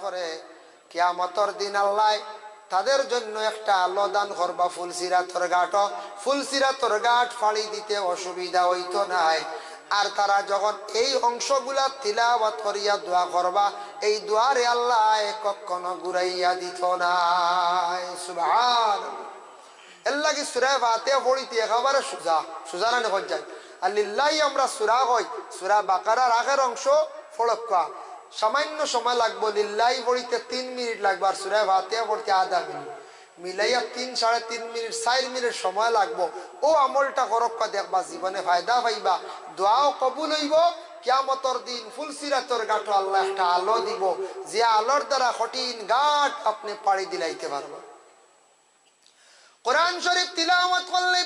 করে কিয়ামতের দিন আল্লাহ তাদের জন্য একটা আলো দান করবা ফুলসিরাতর ঘাট। ফুলসিরাতর ঘাট ফাড়ি দিতে অসুবিধা হইতো নাই। আর তারা যখন এই অংশগুলা তিলাওয়াত করিয়া দোয়া করবা, এই দোয়ারে আল্লাহ কখনো ঘুরাইয়া দিত নাই। সুবহানাল্লাহ। এর লাগি সূরা ফাতিহা পড়িতে একেবারে সোজা সোজা না হয়ে যায়। আর লিল্লাহি আমরা সূরা কই, সূরা বাকারার আগের অংশ ফড়ক্কা সামান্য সময় লাগবে। লিল্লাহি পড়িতে 3 মিনিট লাগবে, আর সূরা ফাতিহা পড়তে আধা মিনিট, মিলাইয়া 3 সাড়ে 3 মিনিট 4 মিনিট সময় লাগবে। ও আমলটা করক্কা দেখবা, জীবনে ফায়দা পাইবা, দোয়াও কবুল হইব। কিয়ামতের দিন ফুলসিরাতর ঘাট আল্লাহ একটা আলো দিব, যে আলোর দ্বারা কঠিন ঘাট আপনি পাড়ি দিলাইতে পারবেন। কোরআন শরীফ তিলাওয়াত করলে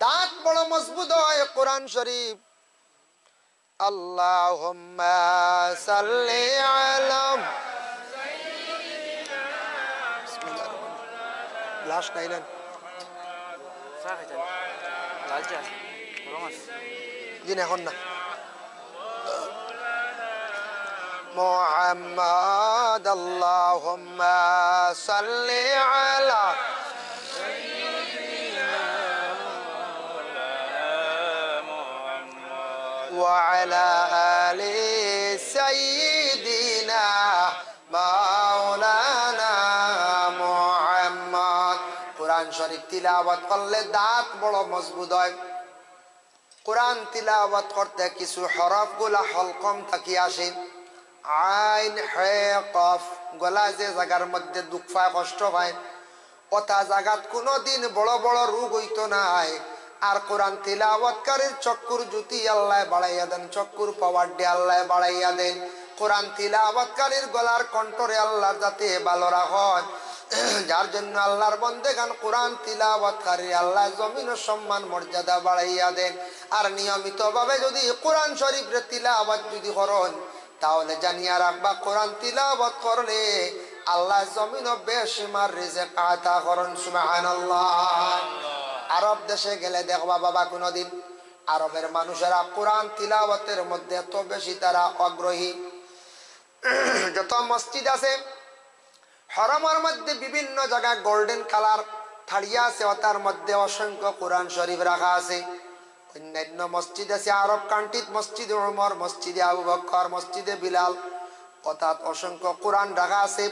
দাঁত বড় মজবুত হয়। কোরআন শরীফ আল্লাহুম্মা সাল্লি আলা লাশ নাইলেন দিন এখন না মুহাম্মদ আল্লাহুম্মা সাল্লি আলা وعلى آل سيدنا مولانا محمد। কোরআন শরীফ তিলাওয়াত করলে দাঁত বড় মজবুত হয়। কোরআন তিলাওয়াত করতে কিছু হরফগুলা হলকম থাকি আসে। আইন হে কফ, গলা যে জায়গার মধ্যে দুঃখ পায়, কষ্ট পায়, ওটা জায়গাত কোনোদিন বড় বড় রোগ হইতো নাই। আর কোরআন তিলাওয়াতকারীর চক্ষুর জ্যোতি আল্লাহ বাড়াইয়া দেন, চক্ষুর পাওয়ার ডে আল্লাহ বাড়াইয়া দেন। কোরআন তিলাওয়াতকারীর গলার কণ্ঠরে আল্লাহর যাতে ভালো রাখেন, যার জন্য আল্লাহর বন্দেগান কোরআন তিলাওয়াতকারী আল্লাহ জমিন সম্মান মর্যাদা বাড়াইয়া দেন। আর নিয়মিত ভাবে যদি কোরআন শরীফের তিলাওয়াত যদি করেন, তাহলে জানিয়া রাখবা কোরআন তিলাওয়াত করলে আল্লাহ জমিন বেশিমার রিজিক আতা করেন। সুবহানাল্লাহ। আরব দেশে গেলে দেখবা বাবা, কোনদিন আরবের মানুষেরা কোরআন তিলাওয়াতের মধ্যে এত বেশি তারা আগ্রহী। যত মসজিদ আছে হরমের মধ্যে বিভিন্ন জায়গায় গোল্ডেন কালার থাড়িয়া আছে, তার মধ্যে অসংখ্য কোরআন শরীফ রাখা আছে। অন্যান্য মসজিদ আছে আরব কান্ট্রিত, মসজিদে উমর, মসজিদে আবু বকর, মসজিদে বিলাল, অর্থাৎ অসংখ্য কোরআন রাখা আছে।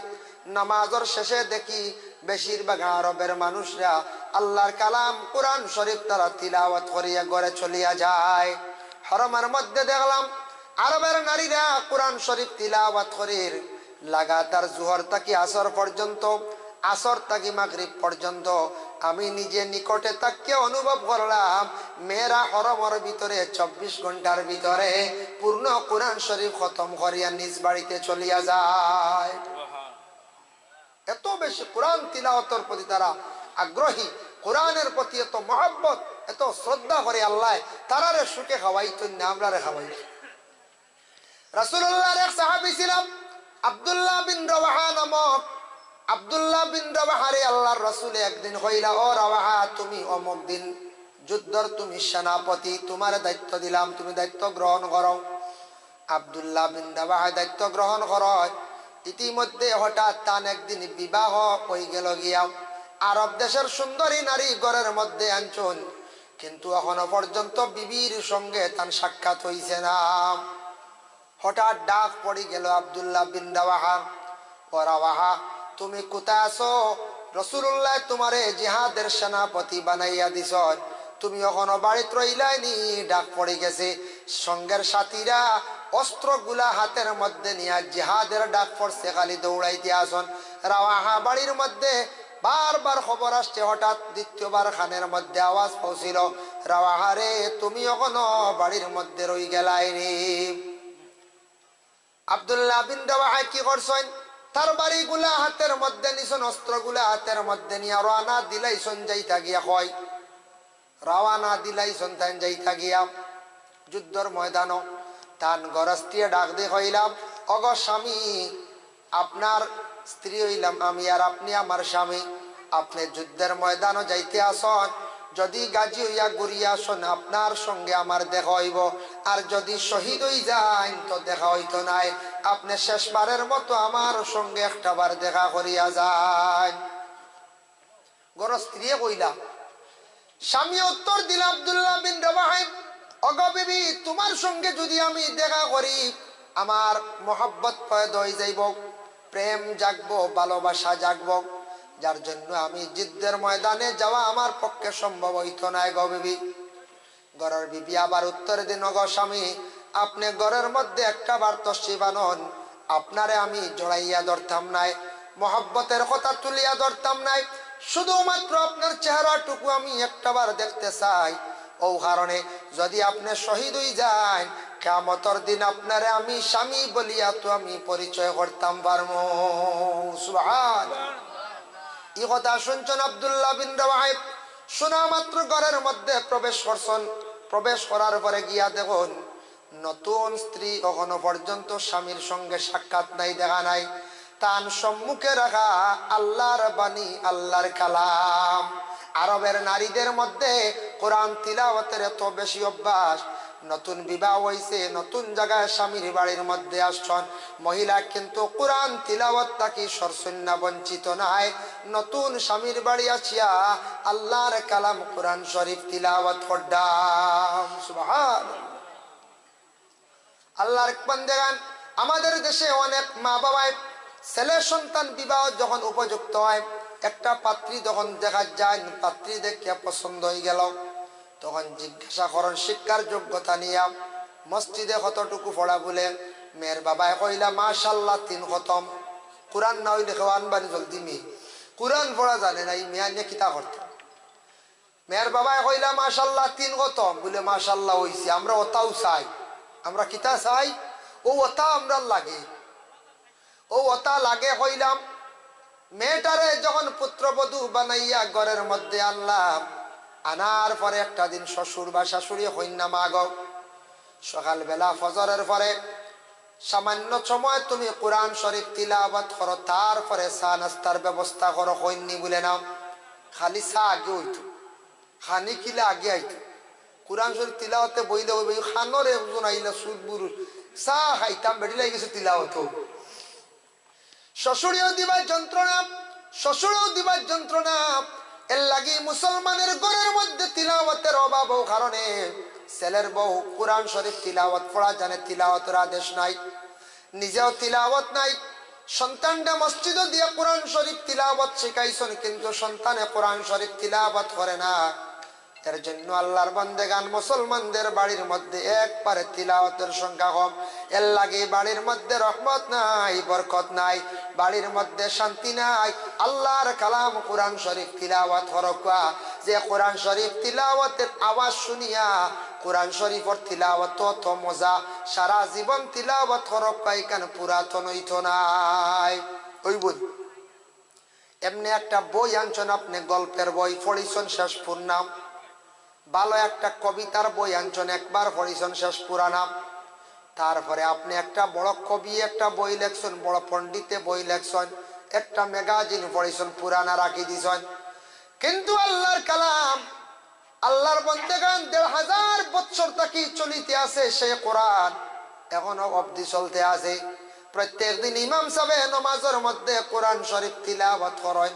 নামাজের শেষে দেখি বেশিরভাগ আরবের মানুষরা আল্লাহর কালাম কোরআন শরীফ তারা তিলাওয়াত করিয়া ঘরে চলিয়া যায়। হরমের মধ্যে দেখলাম আরবের নারীরা কোরআন শরীফ তিলাওয়াত করে লাগাতার জোহর থেকে আসর পর্যন্ত, আসর থেকে মাগরিব পর্যন্ত। আমি নিজে নিকটে তাকে অনুভব করলাম, মেয়েরা হরমের ভিতরে 24 ঘন্টার ভিতরে পূর্ণ কোরআন শরীফ খতম করিয়া নিজ বাড়িতে চলিয়া যায়। এত বেশি কোরআন তিলাওয়াতের প্রতি তারা আগ্রহী, কোরআনের প্রতি এত মহব্বত, এত শ্রদ্ধা করে আল্লাহ তারারে সুখে খাওয়াইতো না, আমরারে খাওয়াইতো। রাসূলুল্লাহর এক সাহাবী ছিলাম আব্দুল্লাহ বিন রাওয়াহা নামক। আব্দুল্লাহ বিন রাওয়াহারে আল্লাহর রাসূল একদিন কইলা, ও রাওয়াহা, তুমি অমুক দিন যুদ্ধর তুমি সেনাপতি, তোমার দায়িত্ব দিলাম, তুমি দায়িত্ব গ্রহণ করো। আব্দুল্লাহ বিন রাওয়াহা দায়িত্ব গ্রহণ করে। ইতিমধ্যে হঠাৎ তান একদিন বিবাহ হয়ে গেল গিয়া। আরব দেশের সুন্দরী নারী ঘরের মধ্যে আনছুন, কিন্তু এখনো পর্যন্ত বিবির সঙ্গে তার সাক্ষাৎ হইছে না। হঠাৎ ডাক পড়ে গেল আব্দুল্লাহ বিন রাওয়াহা, ও রাওয়াহা, তুমি কোথায় আছো? রাসূলুল্লাহ তোমারে জিহাদের সেনাপতি বানাইয়া দিছ, তুমি এখনো বাড়িতে রইলাইনি, ডাক পড়ে গেছে। সঙ্গের সাথীরা অস্ত্রগুলা হাতের মধ্যে নিয়ে জিহাদের ডাক পড়ছে, খালি দৌড়াইতে আসন। রাওয়াহা বাড়ির মধ্যে বারবার খবর আসছে। হঠাৎ দ্বিতীয়বার খানের মধ্যে আওয়াজ পৌঁছিল, রাওয়াহা রে, তুমি এখনো বাড়ির মধ্যে রই গেলাইনি। আব্দুল্লাহ বিন রাওয়াহা কি করছেন? তার বাড়িগুলা হাতের মধ্যে নিছেন, অস্ত্রগুলা হাতের মধ্যে নিয়ে রওনা দিলাইছেন যাইতা গিয়া, হয় রওনা দিলাইছেন তাই যাইতা গিয়া যুদ্ধর ময়দানও। তান গরস্ত্রীয় ডাক দিয়ে কইলাম, অগ স্বামী, আপনার স্ত্রী হইলাম আমি, আর আপনি আমার স্বামী। আপনি যুদ্ধের ময়দানও যাইতে আসন, যদি গাজী হইয়া ঘুরিয়া আসন আপনার সঙ্গে আমার দেখা হইব, আর যদি শহীদ হই যান তো দেখা হইতো নাই। আপনি শেষবারের মতো আমার সঙ্গে একটাবার দেখা করিয়া যায়। গর স্ত্রী কইলা, স্বামী উত্তর দিল আব্দুল্লাহ বিন রবাহ, ওগো বিবি, তোমার সঙ্গে যদি আমি দেখা করি আমার মোহাব্বত পয়দা হয়ে যাইব, প্রেম জাগবো, ভালোবাসা জাগবো, যার জন্য আমি যুদ্ধের ময়দানে যাওয়া আমার পক্ষে সম্ভব হইতো না গো বিবি। ঘরের বিবি আবার উত্তর দিন, গো স্বামী, আপনি ঘরের মধ্যে একটা বার তশরিফ আনুন, আপনারে আমি জড়াইয়া ধরতাম নাই, মোহাব্বতের কথা তুলিয়া ধরতাম নাই, শুধুমাত্র আপনার চেহারাটুকু আমি একটাবার দেখতে চাই। ও কারণে যদি আপনি শহীদ হয়ে যান, কিয়ামতের দিন আপনারে আমি স্বামী বলিয়া তো আমি পরিচয় করতাম পারবো। সুবহানাল্লাহ। এই কথা শুনছেন আব্দুল্লাহ বিন রবাহ, শোনা মাত্র ঘরের মধ্যে প্রবেশ করছেন। প্রবেশ করার পরে গিয়া দেখুন নতুন স্ত্রী কখনো পর্যন্ত স্বামীর সঙ্গে সাক্ষাৎ নাই, দেখা নাই, তার সম্মুখে রাখা আল্লাহর বাণী, আল্লাহর কালাম। আরবের নারীদের মধ্যে কোরআন তিলাওয়াতের এত বেশি অভ্যাস, নতুন বিবাহ হইছে, নতুন জায়গায় স্বামীর বাড়ির মধ্যে আসছেন মহিলা, কিন্তু কোরআন তিলাওয়াত থাকি সরসন্না বঞ্চিত নাই। নতুন স্বামীর বাড়ি আসিয়া আল্লাহর কালাম কোরআন শরীফ তিলাওয়াত করদাম। সুবহানাল্লাহ। আল্লাহর বান্দাগান, আমাদের দেশে অনেক মা বাবায় ছেলে সন্তান বিবাহ যখন উপযুক্ত হয়, একটা পাত্রী যখন দেখা যায়, পাত্রী দেখিয়া পছন্দ হয়ে গেল, তখন জিজ্ঞাসা করেন শিক্ষার যোগ্যতা নিয়া, মসজিদে কতটুকু পড়া বলে। মেয়ের বাবায় কইলা মাশাআল্লাহ 3 খতম। কোরআন না হইলে খাওয়ান বাড়ি জলদি মেয়ে কোরআন পড়া জানে না, এই মেয়া নিয়ে কিতা করতে। মেয়ের বাবায় কইলা মাশাআল্লাহ 3 খতম বলে, মাশাআল্লাহ হইছে, আমরা ওটাও চাই। আমরা কিতা চাই? ও ওটা আমরা লাগে, ও ওটা লাগে কইলাম। মেয়েটারে যখন পুত্রবধূ বানাইয়া ঘরের মধ্যে আনলাম, আনার পরে একটা দিন শ্বশুর বা শাশুড়ি হইনা মা গো, সকালবেলা ফজরের পরে সামান্য সময় তুমি কোরআন শরীফ তিলাওয়াত করো, তারপরে চা নাস্তার ব্যবস্থা করো। হইনি বলে নাও, খালি চা আগে হইতো, খানি কিলে আগে আইতো, কোরআন শরীফ তিলাওয়াতে বইলে হইবে। খানোর একজন আইলে সুদ বুরু চা খাইতাম, বেড়ি লাগি গেছে তিলাওয়াত। শ্বশুরেও দিবার যন্ত্রণা, শ্বশুরেও দিবার যন্ত্রণা, এর লাগি মুসলমানের ঘরের মধ্যে তিলাওয়াতের অভাব কারণে ছেলের বউ কোরআন শরীফ তিলাওয়াত পড়া জানে, তিলাওয়াতের আদেশ নাই, নিজেও তিলাওয়াত নাই। সন্তানটা মসজিদে দিয়ে কোরআন শরীফ তিলাওয়াত শিখাইছেন, কিন্তু সন্তানে কোরআন শরীফ তিলাওয়াত করে না। এর জন্য আল্লাহর বান্দেগান মুসলমানদের বাড়ির মধ্যে একবারে তিলাওয়াতের সংখ্যা কম। এর লাগে বাড়ির মধ্যে রহমত নাই, বরকত নাই, বাড়ির মধ্যে শান্তি নাই। আল্লাহর কালাম কোরআন শরীফ তিলাওয়াত হরকা, যে কোরআন শরীফ তিলাওয়াতের আওয়াজ শুনিয়া কোরআন শরীফের তিলাওয়াত তো মজা, সারা জীবন তিলাওয়াত হরকা এখানে পুরাতন হইত নাই। ওই বুঝ এমনি একটা বই আনছেন আপনি, গল্পের বই পড়িছেন শেষ পূর্ণাম, ভালো একটা কবিতার বই আনছেন, একবার পড়িছেন শেষ পুরানাম। তারপরে আপনি একটা বড় কবি একটা বই লেখছেন, বড় পণ্ডিতে বই লেখছেন, একটা ম্যাগাজিন পড়িছেন, পুরানা রাখি দিছেন, কিন্তু আল্লাহর কালাম, আল্লাহর বান্দাগান ১৫০০ বছর থাকি চলিতে আছে সেই কোরআন এখনো অবধি চলতে আছে। প্রত্যেক দিন ইমাম সাহেব নামাজের মধ্যে কোরআন শরীফ তিলাওয়াত করেন,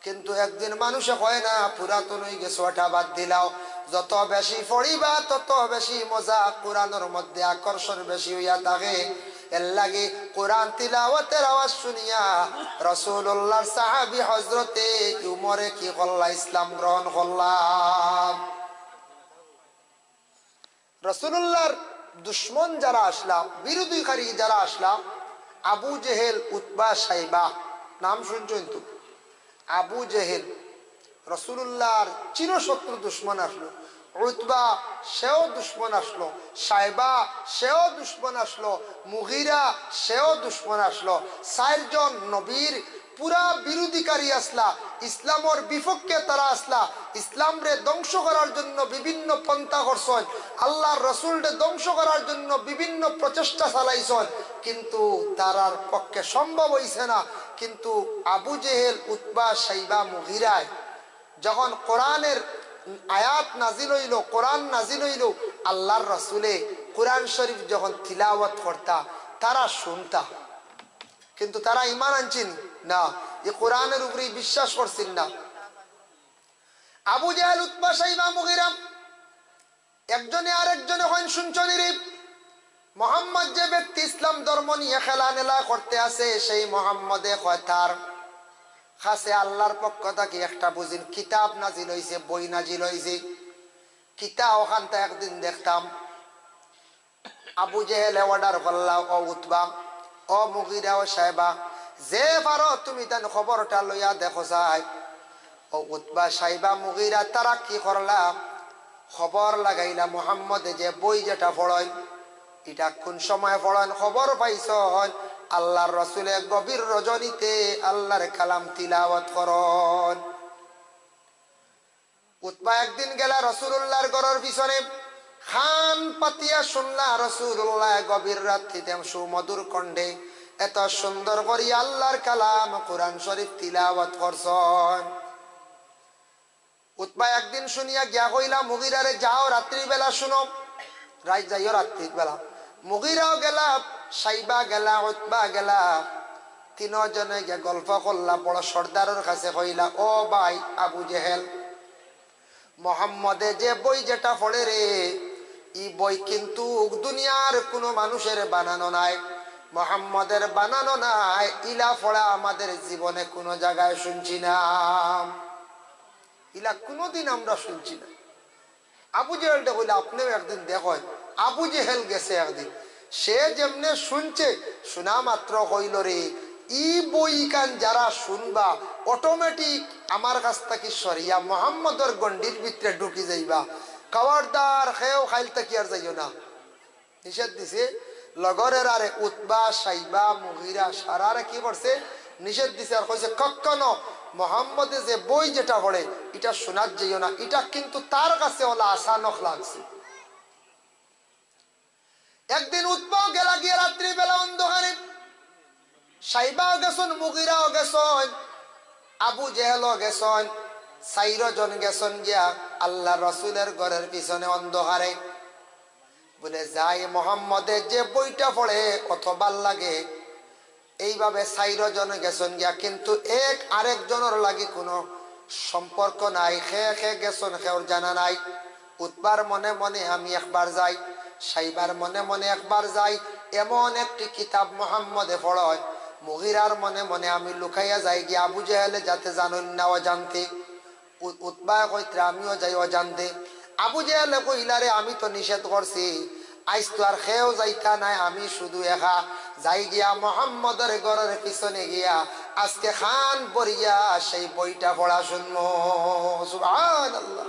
কিন্তু একদিন মানুষে হয় না পুরাতন হয়ে গেছে, ওটা বাদ দিলাও। যত বেশি পড়িবা তত বেশি মজা, কোরআনের মধ্যে আকর্ষণ বেশি হইয়া থাকে। এর লাগে কোরআন তিলাওয়াতের আওয়াজ শুনিয়া রাসূলুল্লাহর সাহাবী হযরতে উমরে কি করলা, ইসলাম গ্রহণ করলাম। রাসূলুল্লাহর দুশমন যারা আসলাম, বিরোধীকারী যারা আসলাম, আবু জেহেল, উতবা, সাইবা, নাম শুনছেন তো? আবু জেহেল রাসূলুল্লাহর চিরশত্রু দুশমন আসলো, উতবা সেও দুশমন আসলো, সাইবা সেও দুশমন আসলো, মুগিরা সেও দুশমন আসলো। ৪ জন নবীর পুরা বিরোধীকারী আসলা, ইসলামের বিপক্ষে তারা আসলা, ইসলামরে ধ্বংস করার জন্য বিভিন্ন পন্থা করছেন, আল্লাহর রাসূলকে ধ্বংস করার জন্য বিভিন্ন প্রচেষ্টা চালাইছেন, কিন্তু তারার পক্ষে সম্ভব হইছে না। কিন্তু আবু জেহেল, উতবা, সাইবা, মুগিরায় যখন কোরআনের আয়াত নাজিল হইল, কোরআন নাজিল হইল, আল্লাহর রাসূলে কোরআন শরীফ যখন তিলাওয়াত করতা, তারা শুনতা, কিন্তু তারা ইমান আনছেন না, এই কোরআনের উপরে বিশ্বাস করছেন না। আবু জাহেল, উতবা, সাইবা, মুগীরা একজনে আরেকজনে হন শুনছনি রে, মোহাম্মদ যে ব্যক্তি ইসলাম ধর্ম নিয়ে খেলা নেলা করতে আছে, সেই মোহাম্মদে কয় তার কাছে আল্লাহর পক্ষ থেকে একটা বুঝিন কিতাব নাজিল হইছে, বই নাজিল হইছে। কিতাব ওখানটা একদিন দেখতাম আবু জেহেলে অর্ডার করলা, ও উতবা, ও মুগীরা, ও সাইবা, যে পারো তুমি তার খবরটা লইয়া দেখো চাই। ও উতবা, সাইবা, মুগীরা তারা কি করলাম, খবর লাগাইলা মুহাম্মদে যে বই যেটা পড়েন এটা কোন সময় পড়েন খবর পাইছ, আল্লাহর রসুলে গভীর রজনীতে আল্লাহর কালাম তিলাওয়াত করন। উতবা একদিন গেলা রাসূলুল্লাহর ঘরের পিছনে, খান পাতিয়া শুনলা রাসূলুল্লাহ গভীর রাত্রিতে সুমধুর কণ্ঠে এত সুন্দর করে আল্লাহর কালাম কোরআন শরীফ তিলাওয়াত করছেন। উতবা একদিন শুনিয়া গিয়া কইলা মুগীরারে, যাও রাত্রিবেলা শুনো, রাত যাইও রাত্রিবেলা। মুগীরাও গেলা, সাইবা গেলা, উতবা গেলা, তিনজনে গিয়া গল্প করলা। বড় সর্দারের কাছে কইলা, ও ভাই আবু জেহেল, মোহাম্মদে যে বই যেটা পড়ে রে, এই বই কিন্তু দুনিয়ার কোনো মানুষের বানানো নাই, মোহাম্মদের বানানো নাই, ইলা পড়া আমাদের জীবনে কোনো জায়গায় শুনছি না, ইলা কোনোদিন আমরা শুনছি না। আবু জেহেলটা কইলে আপনিও একদিন দেখো, আবু জেহেল গেছে একদিন, সে যেমনে শুনছে, শোনা মাত্র হইল রে, ই বই কান যারা শুনবা অটোমেটিক আমার কাছ থেকে সরিয়া মোহাম্মদের গন্ডির ভিতরে ঢুকি যাইবা, খবরদার খেয়েও খাইলতে কি আর যাইও না, নিষেধ দিছে। লগরের আরে উতবা, সাইবা, মুগীরা সারারে কি করছে, নিষেধ দিছে, আর কইছে কখনো মোহাম্মদে যে বই যেটা পড়ে এটা শোনার যাইও না, এটা কিন্তু তার কাছে ওলা আসানক লাগছে। একদিন উতবাও গেলা গিয়ে রাত্রিবেলা অন্ধকারে, সাইবাও গেছন, মুগীরাও গেছন, আবু জেহেলও গেছন, 4 জন গেছন গিয়া আল্লাহ রসুলের ঘরের পিছনে অন্ধকারে। বলে যাই মোহাম্মদের যে বইটা পড়ে কত ভাল লাগে, এইভাবে 4 জন গেছন গিয়া, কিন্তু এক আরেকজনের লাগি কোনো সম্পর্ক নাই, খে গেছন খেওর জানা নাই। উতবার মনে মনে আমি একবার যাই, সাইবার মনে মনে একবার যাই, এমন একটি কিতাব মোহাম্মদে পড়য়। মুগীরার মনে মনে আমি লুকাইয়া যাই গিয়া আবু জেহেলে যাতে জানুন না অজান্তে। উতবা কইত্রা আমিও যাই অজান্তে। আবু জেহেলে কইলারে, আমি তো নিষেধ করছি, আইস তো আর খেয়েও যাইতা নাই, আমি শুধু একা যাই গিয়া মোহাম্মদের ঘরের পিছনে গিয়া আজকে খান পড়িয়া সেই বইটা পড়া শুনবো। সুবহানাল্লাহ।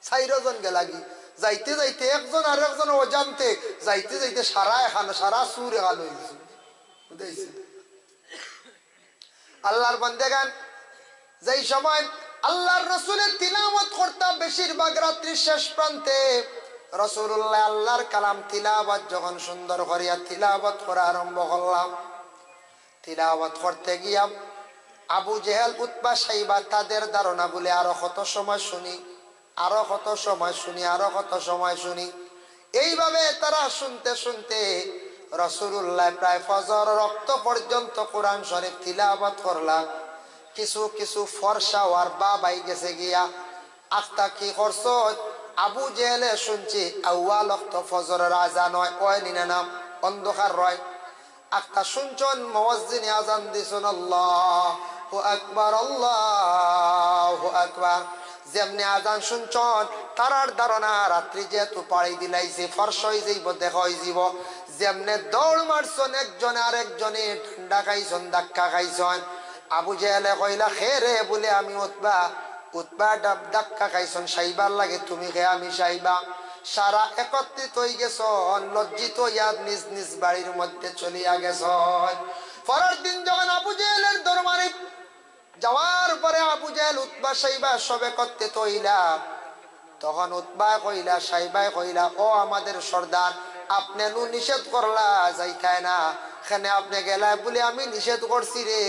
4 জন গেলা গি, যাইতে যাইতে একজন আর একজন অজান্তে যাইতে যাইতে সারা সুর এখান হয়ে গেছে। আল্লাহর বান্দাগান যেই সময় আল্লাহর রসুলের তিলাওয়াত করতাম, বেশিরভাগ রাত্রির শেষ প্রান্তে রাসূলুল্লাহ আল্লাহর কালাম তিলাওয়াত যখন সুন্দর করিয়া তিলাওয়াত করা আরম্ভ করলাম, তিলাওয়াত করতে গিয়া আবু জেহেল, উতবা, সাইবা তাদের ধারণা বলে আরো কত সময় শুনি, আরো কত সময় শুনি, আরো কত সময় শুনি। এইভাবে তারা শুনতে শুনতে রাসূলুল্লাহ প্রায় ফজর রক্ত পর্যন্ত কোরআন শরীফ তিলাওয়াত করলা। কিছু কিছু ফর্সা আর বাবাই গেছে গিয়া, আখতা কি করছো, আবু জেহেলে শুনছি আউয়াল ওয়াক্ত ফজরের আজান হয়, ওই নিনা নাম অন্ধকার রয়, আখতা শুনছন মুয়াজ্জিন আজান দিছন আল্লাহু আকবার, আল্লাহু আকবার। যেমনি আজান শুনছন তারার ধারণা রাত্রি যেহেতু পাড়ি দিলাইছে, ফর্স হয়ে যাইব, দেখা হয়ে যাব। যেমনে দৌড় মারছন একজনে আরেকজনে ঠান্ডা খাইছন, ধাক্কা খাইছন। আবু জেহেলে কইলা, খে রে বলে আমি উতবা, উতবা ধাক্কা খাইছন, সাইবার লাগে তুমি খে আমি সাইবা। সারা একত্রিত হয়ে গেছন, লজ্জিত ইয়াদ নিজ নিজ বাড়ির মধ্যে চলিয়া গেছন। পরের দিন যখন আবু জেহেলের দরবারে যাওয়ার পরে আবু জেহেল, উতবা, সাইবা সব একত্রিত হইলা, তখন উতবা কইলা, সাইবাই কইলা, ও আমাদের সর্দার, আপনি নু নিষেধ করলা যাইতায় না, এখানে আপনি গেলা বলে আমি নিষেধ করছি রে,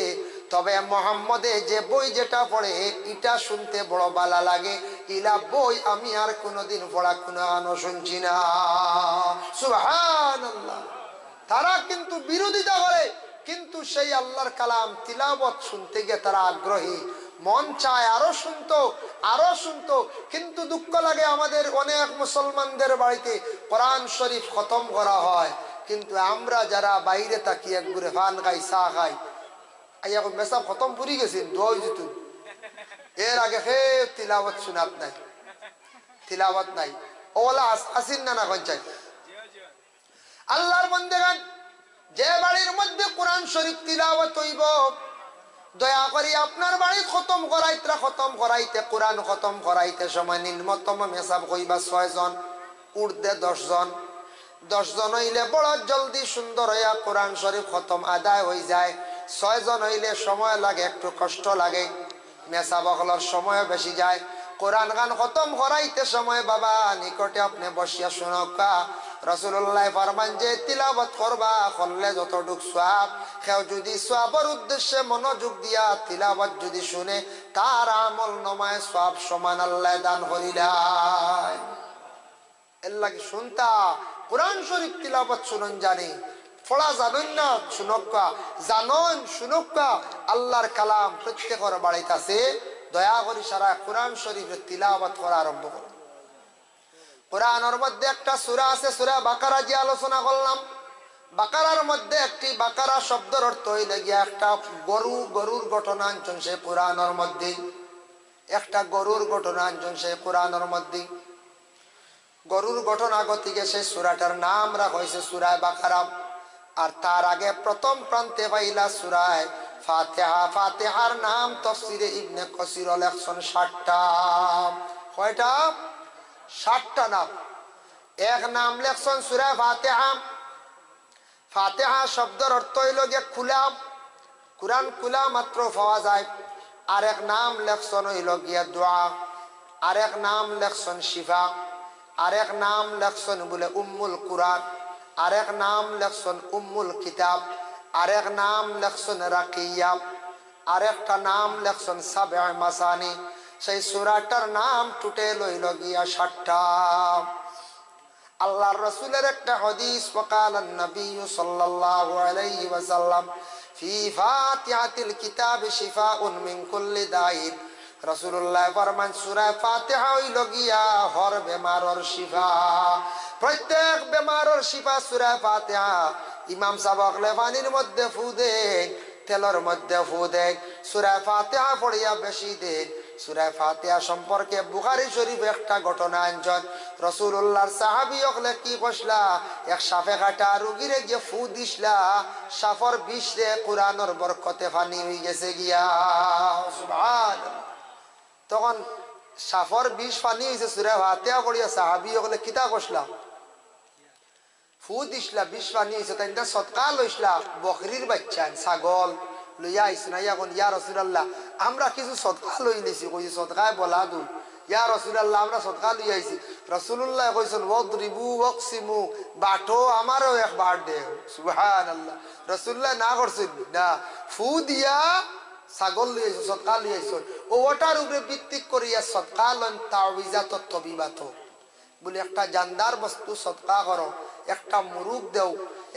তবে মোহাম্মদে যে বই যেটা পড়ে এটা শুনতে বড় ভালো লাগে, ইলা বই আমি আর কোনোদিন পড়া কোনো আনো শুনছি না। সুবহানাল্লাহ। তারা কিন্তু বিরোধিতা করে, কিন্তু সেই আল্লাহর কালাম তিলাওয়াত শুনতে গিয়ে তারা আগ্রহী, মন চায় আরো শুনতো, আরো শুনতো। কিন্তু দুঃখ লাগে আমাদের অনেক মুসলমানদের বাড়িতে কোরআন শরীফ খতম করা হয়, কিন্তু আমরা যারা বাইরে থাকি একবারে ফান খাই, চা খাই, এখন মেসা খতম পুরি গেছেন দোয়া যেত, এর আগে হে তিলাওয়াত শুনাত নাই, তিলাওয়াত নাই। ওলা আসিন না না কঞ্চাই আল্লাহর বান্দাগান, যে বাড়ির মধ্যে কোরআন শরীফ তিলাওয়াত হইব, দয়া করি আপনার বাড়ি খতম করাইতে কোরআন খতম করাইতে সময় নিম্নতম মেসাব হইবা 6 জন, উর্ধে 10 জন। 10 জন হইলে বড় জলদি সুন্দর হইয়া কোরআন শরীফ খতম আদায় হয়ে যায়। 6 জন হইলে সময় লাগে, একটু কষ্ট লাগে, মেসাব হলার সময় বেশি যায়। কোরআন গান খতম করাইতে সময় বাবা নিকটে আপনি বসিয়া শুনকা, রাসূলুল্লাহ ফরমান যে তিলাওয়াত করবা করলে যতটুক সওয়াব, কেউ যদি সওয়াবের উদ্দেশ্যে মনোযোগ দিয়া তিলাওয়াত যদি শুনে, তার আমল নামায় সওয়াব সমান আল্লাহ দান করিলেন। এর লাগি শুনতা কোরআন শরীফ তিলাওয়াত শুনুন, জানি পড়া জানেন না শুনকা, জানন শুনকা, আল্লাহর কালাম প্রত্যেকের বাড়িতে আছে। দয়া করি সারা কোরআন শরীফের তিলাওয়াত করা আরম্ভ করুন। কোরআনের মধ্যে একটা সূরা আছে, সূরা বাকারা, যে আলোচনা করলাম। বাকারার মধ্যে একটি, বাকারা শব্দের অর্থ হইলে গিয়া একটা গরুর ঘটনা আনছেন সে কোরআনের মধ্যে, একটা গরুর ঘটনা আনছেন সে কোরআনের মধ্যে। গরুর ঘটনা গতিকে সেই সূরাটার নাম রাখা হয়েছে সূরা বাকারা। আর তার আগে প্রথম প্রান্তে পাইলা সূরা ফাতিহা। ফাতিহার নাম তাফসীরে ইবনে কাসির লেখছেন 60টা। কয়টা? 60টা নাম। এক নাম লেখছেন সূরা ফাতিহা। ফাতিহা শব্দের অর্থ হইল গিয়ে খোলা, কোরআন খোলা মাত্র পাওয়া যায়। আরেক নাম লেখছেন হইল গিয়া দোয়া, আরেক নাম লেখছেন শিফা, আরেক নাম লেখছেন বলে উম্মুল কুরআন, আরেক নাম লেখছেন উম্মুল কিতাব, আরেক নাম লেখছেন রাকিয়া, আরেকটা নাম লেখছেন সাবে মাসানি। সেই সূরাটার নাম টুটে লইল গিয়া 60টা। আল্লাহর রাসূলের একটা হাদিস, ওয়াকালান নবী সাল্লাল্লাহু আলাইহি ওয়াসাল্লাম ফি ফাতিহাতিল কিতাব শিফাউন মিন কুল্লি দাইন। রাসূলুল্লাহ ফরমান সূরা ফাতিহা হইল গিয়া হর বেমারর শিফা, প্রত্যেক বেমারর শিফা সূরা ফাতিহা। ইমাম সাহেব লেফানির মধ্যে ফু দেন, তেলের মধ্যে ফু দেন, সূরা ফাতিহা পড়িয়া বেশি দেন। সূরা ফাতিহা সম্পর্কে বুখারী শরীফ একটা ঘটনা আনছেন। রাসূলুল্লাহর সাহাবী হলে কি কইলা, এক সাপে কাটা রোগীরে গিয়ে ফু দিছলা, সাফর বিষ রে কোরআনের বরকতে পানি হয়ে গেছে গিয়া। সুবহানাল্লাহ। তখন সাফর বিষ পানি হয়েছে সূরা ফাতিহা পড়িয়া সাহাবী হলে কিতা কইলা, ফু দিছলা, বিষ পানি হয়েছে, তাই সদকা লইছলা, বকরির বাচ্চা ছাগল লইয়া আইসি না। এখন ইয়া রাসূলুল্লাহ আমরা কিছু সদকা লই নিছি, কইছি সদকায় বলা দু, ইয়া রাসূলুল্লাহ আমরা সদকা লই আইছি। রাসূলুল্লাহ কইছেন ওয়াদরিবু ওয়াকসিমু, বাটো আমারও এক বার দে। সুবহানাল্লাহ। রাসূলুল্লাহ না করছেন না, ফু দিয়া ছাগল লই আইছো, সদকা লই আইছো, ওটার উপরে ভিত্তি করিয়া সদকা লন তাওয়িজাত তবিবাত বলে একটা জানদার বস্তু সদকা করো, একটা মুরুগ দেও,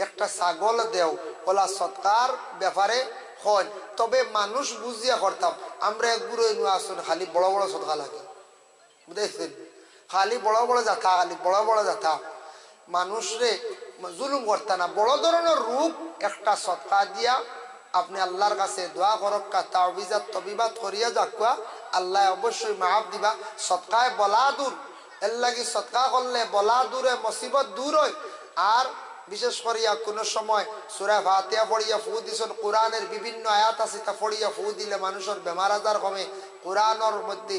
একটা ছাগল দেও, ওলা সদকার ব্যাপারে হয়। তবে মানুষ বুঝিয়া করতাম, আমরা একগুলো আসুন খালি বড় বড় সদকা লাগে, বুঝেছেন, খালি বড় বড় যাথা, খালি বড় বড় যাথা, মানুষরে জুলুম করতা না। বড় ধরনের রূপ একটা সদকা দিয়া আপনি আল্লাহর কাছে দোয়া করক্কা, তাওবিজাত তবিবাত করিয়া যাকুয়া, আল্লাহ অবশ্যই মাফ দিবা। সদকায় বলা দূর, এর লাগি সদকা করলে বলা দূরে, মুসিবত দূর হয়। আর বিশেষ করিয়া কোনো সময় সূরা ফাতিহা পড়িয়া ফু দিছেন, কোরআনের বিভিন্ন আয়াত আছে তা পড়িয়া ফু দিলে মানুষের বেমার আজার কমে। কোরআনের মধ্যে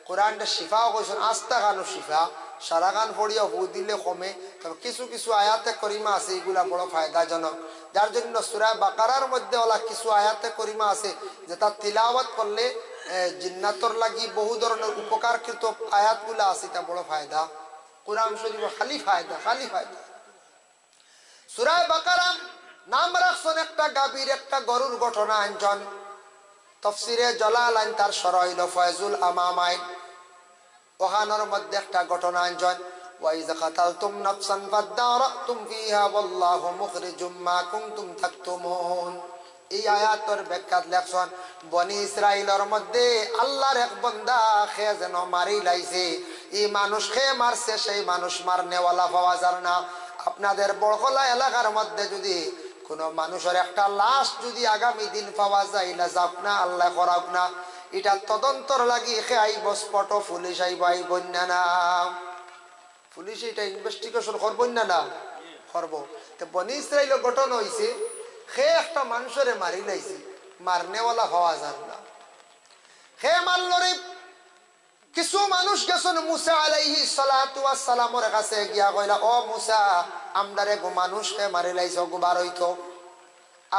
কোরআনটা শিফাও কইছেন, আস্তা গানও শিফা, সারা গান পড়িয়া ফু দিলে কমে। তবে কিছু কিছু আয়াতে করিমা আছে এগুলা বড় ফায়দাজনক, যার জন্য সূরা বাকারার মধ্যে ওলা কিছু আয়াতে করিমা আছে যে তার তিলাওয়াত করলে জিন্নাতর লাগি বহু ধরনের উপকারকৃত আয়াতগুলা আছে, তা বড় ফায়দা। কোরআন শরীফ খালি ফায়দা, খালি ফায়দা। সূরা বাকারা নাম রাখছেন একটা গাভীর, একটা গরুর ঘটনা আনছেন। তাফসীরে জালালাইন তার শরহ হইল ফয়জুল আমামাইন, ওখানের মধ্যে একটা ঘটনা আনছেন। وإذ قتلتم نفسا فادارأتم فيها والله مخرج ما كنتم تكتمون এই আয়াতের ব্যাখ্যাত লেখছেন বনি ইসরাইলের মধ্যে আল্লাহর এক বান্দা খে যেন মারি লাইছে এই মানুষ খে মারছে সেই মানুষ মারনেওয়ালা পাওয়া যায় না আপনাদের বড়খলা এলাকার মধ্যে যদি কোনো মানুষের একটা লাশ যদি আগামী দিন পাওয়া যায় না যাক না আল্লাহ করাক না এটা তদন্তর লাগি খে আইব স্পট পুলিশ আইব বন্যা না পুলিশ এটা ইনভেস্টিগেশন করবো না করবো তো বনি ইসরাইলের ঘটনা হয়েছে খে একটা মানুষের মারি লাইছে মারনেওয়ালা হওয়া যায় না খে মারল রে কিছু মানুষ গেছেন মুসা আলাইহিস সালাতু ওয়াস সালামের কাছে গিয়া কইলা ও মুসা আমদারে গো মানুষ খে মারি লাইছো গো বার হইতো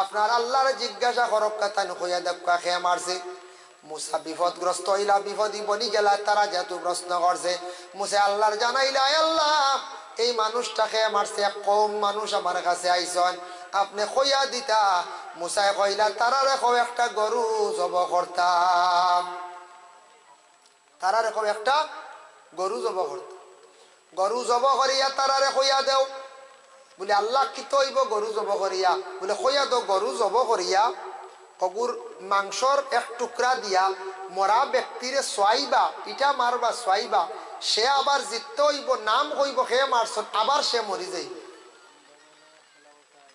আপনার আল্লাহর জিজ্ঞাসা করক কথা নকইয়া দেখা খে মারছে মুসা বিপদগ্রস্ত হইলা বিপদই বনি গেলা তারা যেহেতু প্রশ্ন করছে মুসা আল্লাহর জানাইলা আয় আল্লাহ এই মানুষটাকে মারছে এক কম মানুষ আমার কাছে আইসন আপনি কইয়া দিতা মুসাই কইলা তারা রেখো একটা গরু জব করতাম তারা রেখো একটা গরু জব করতাম গরু জব করিয়া তারা রে কইয়া দেও বলে আল্লাহ কি তৈব গরু জব করিয়া বলে কইয়া দো গরু জব করিয়া কগুর মাংসর এক টুকরা দিয়া মরা ব্যক্তিরে সোয়াইবা ইটা মারবা সোয়াইবা সে আবার জিততে হইব নাম হইব হে মারছন আবার সে মরি যাইব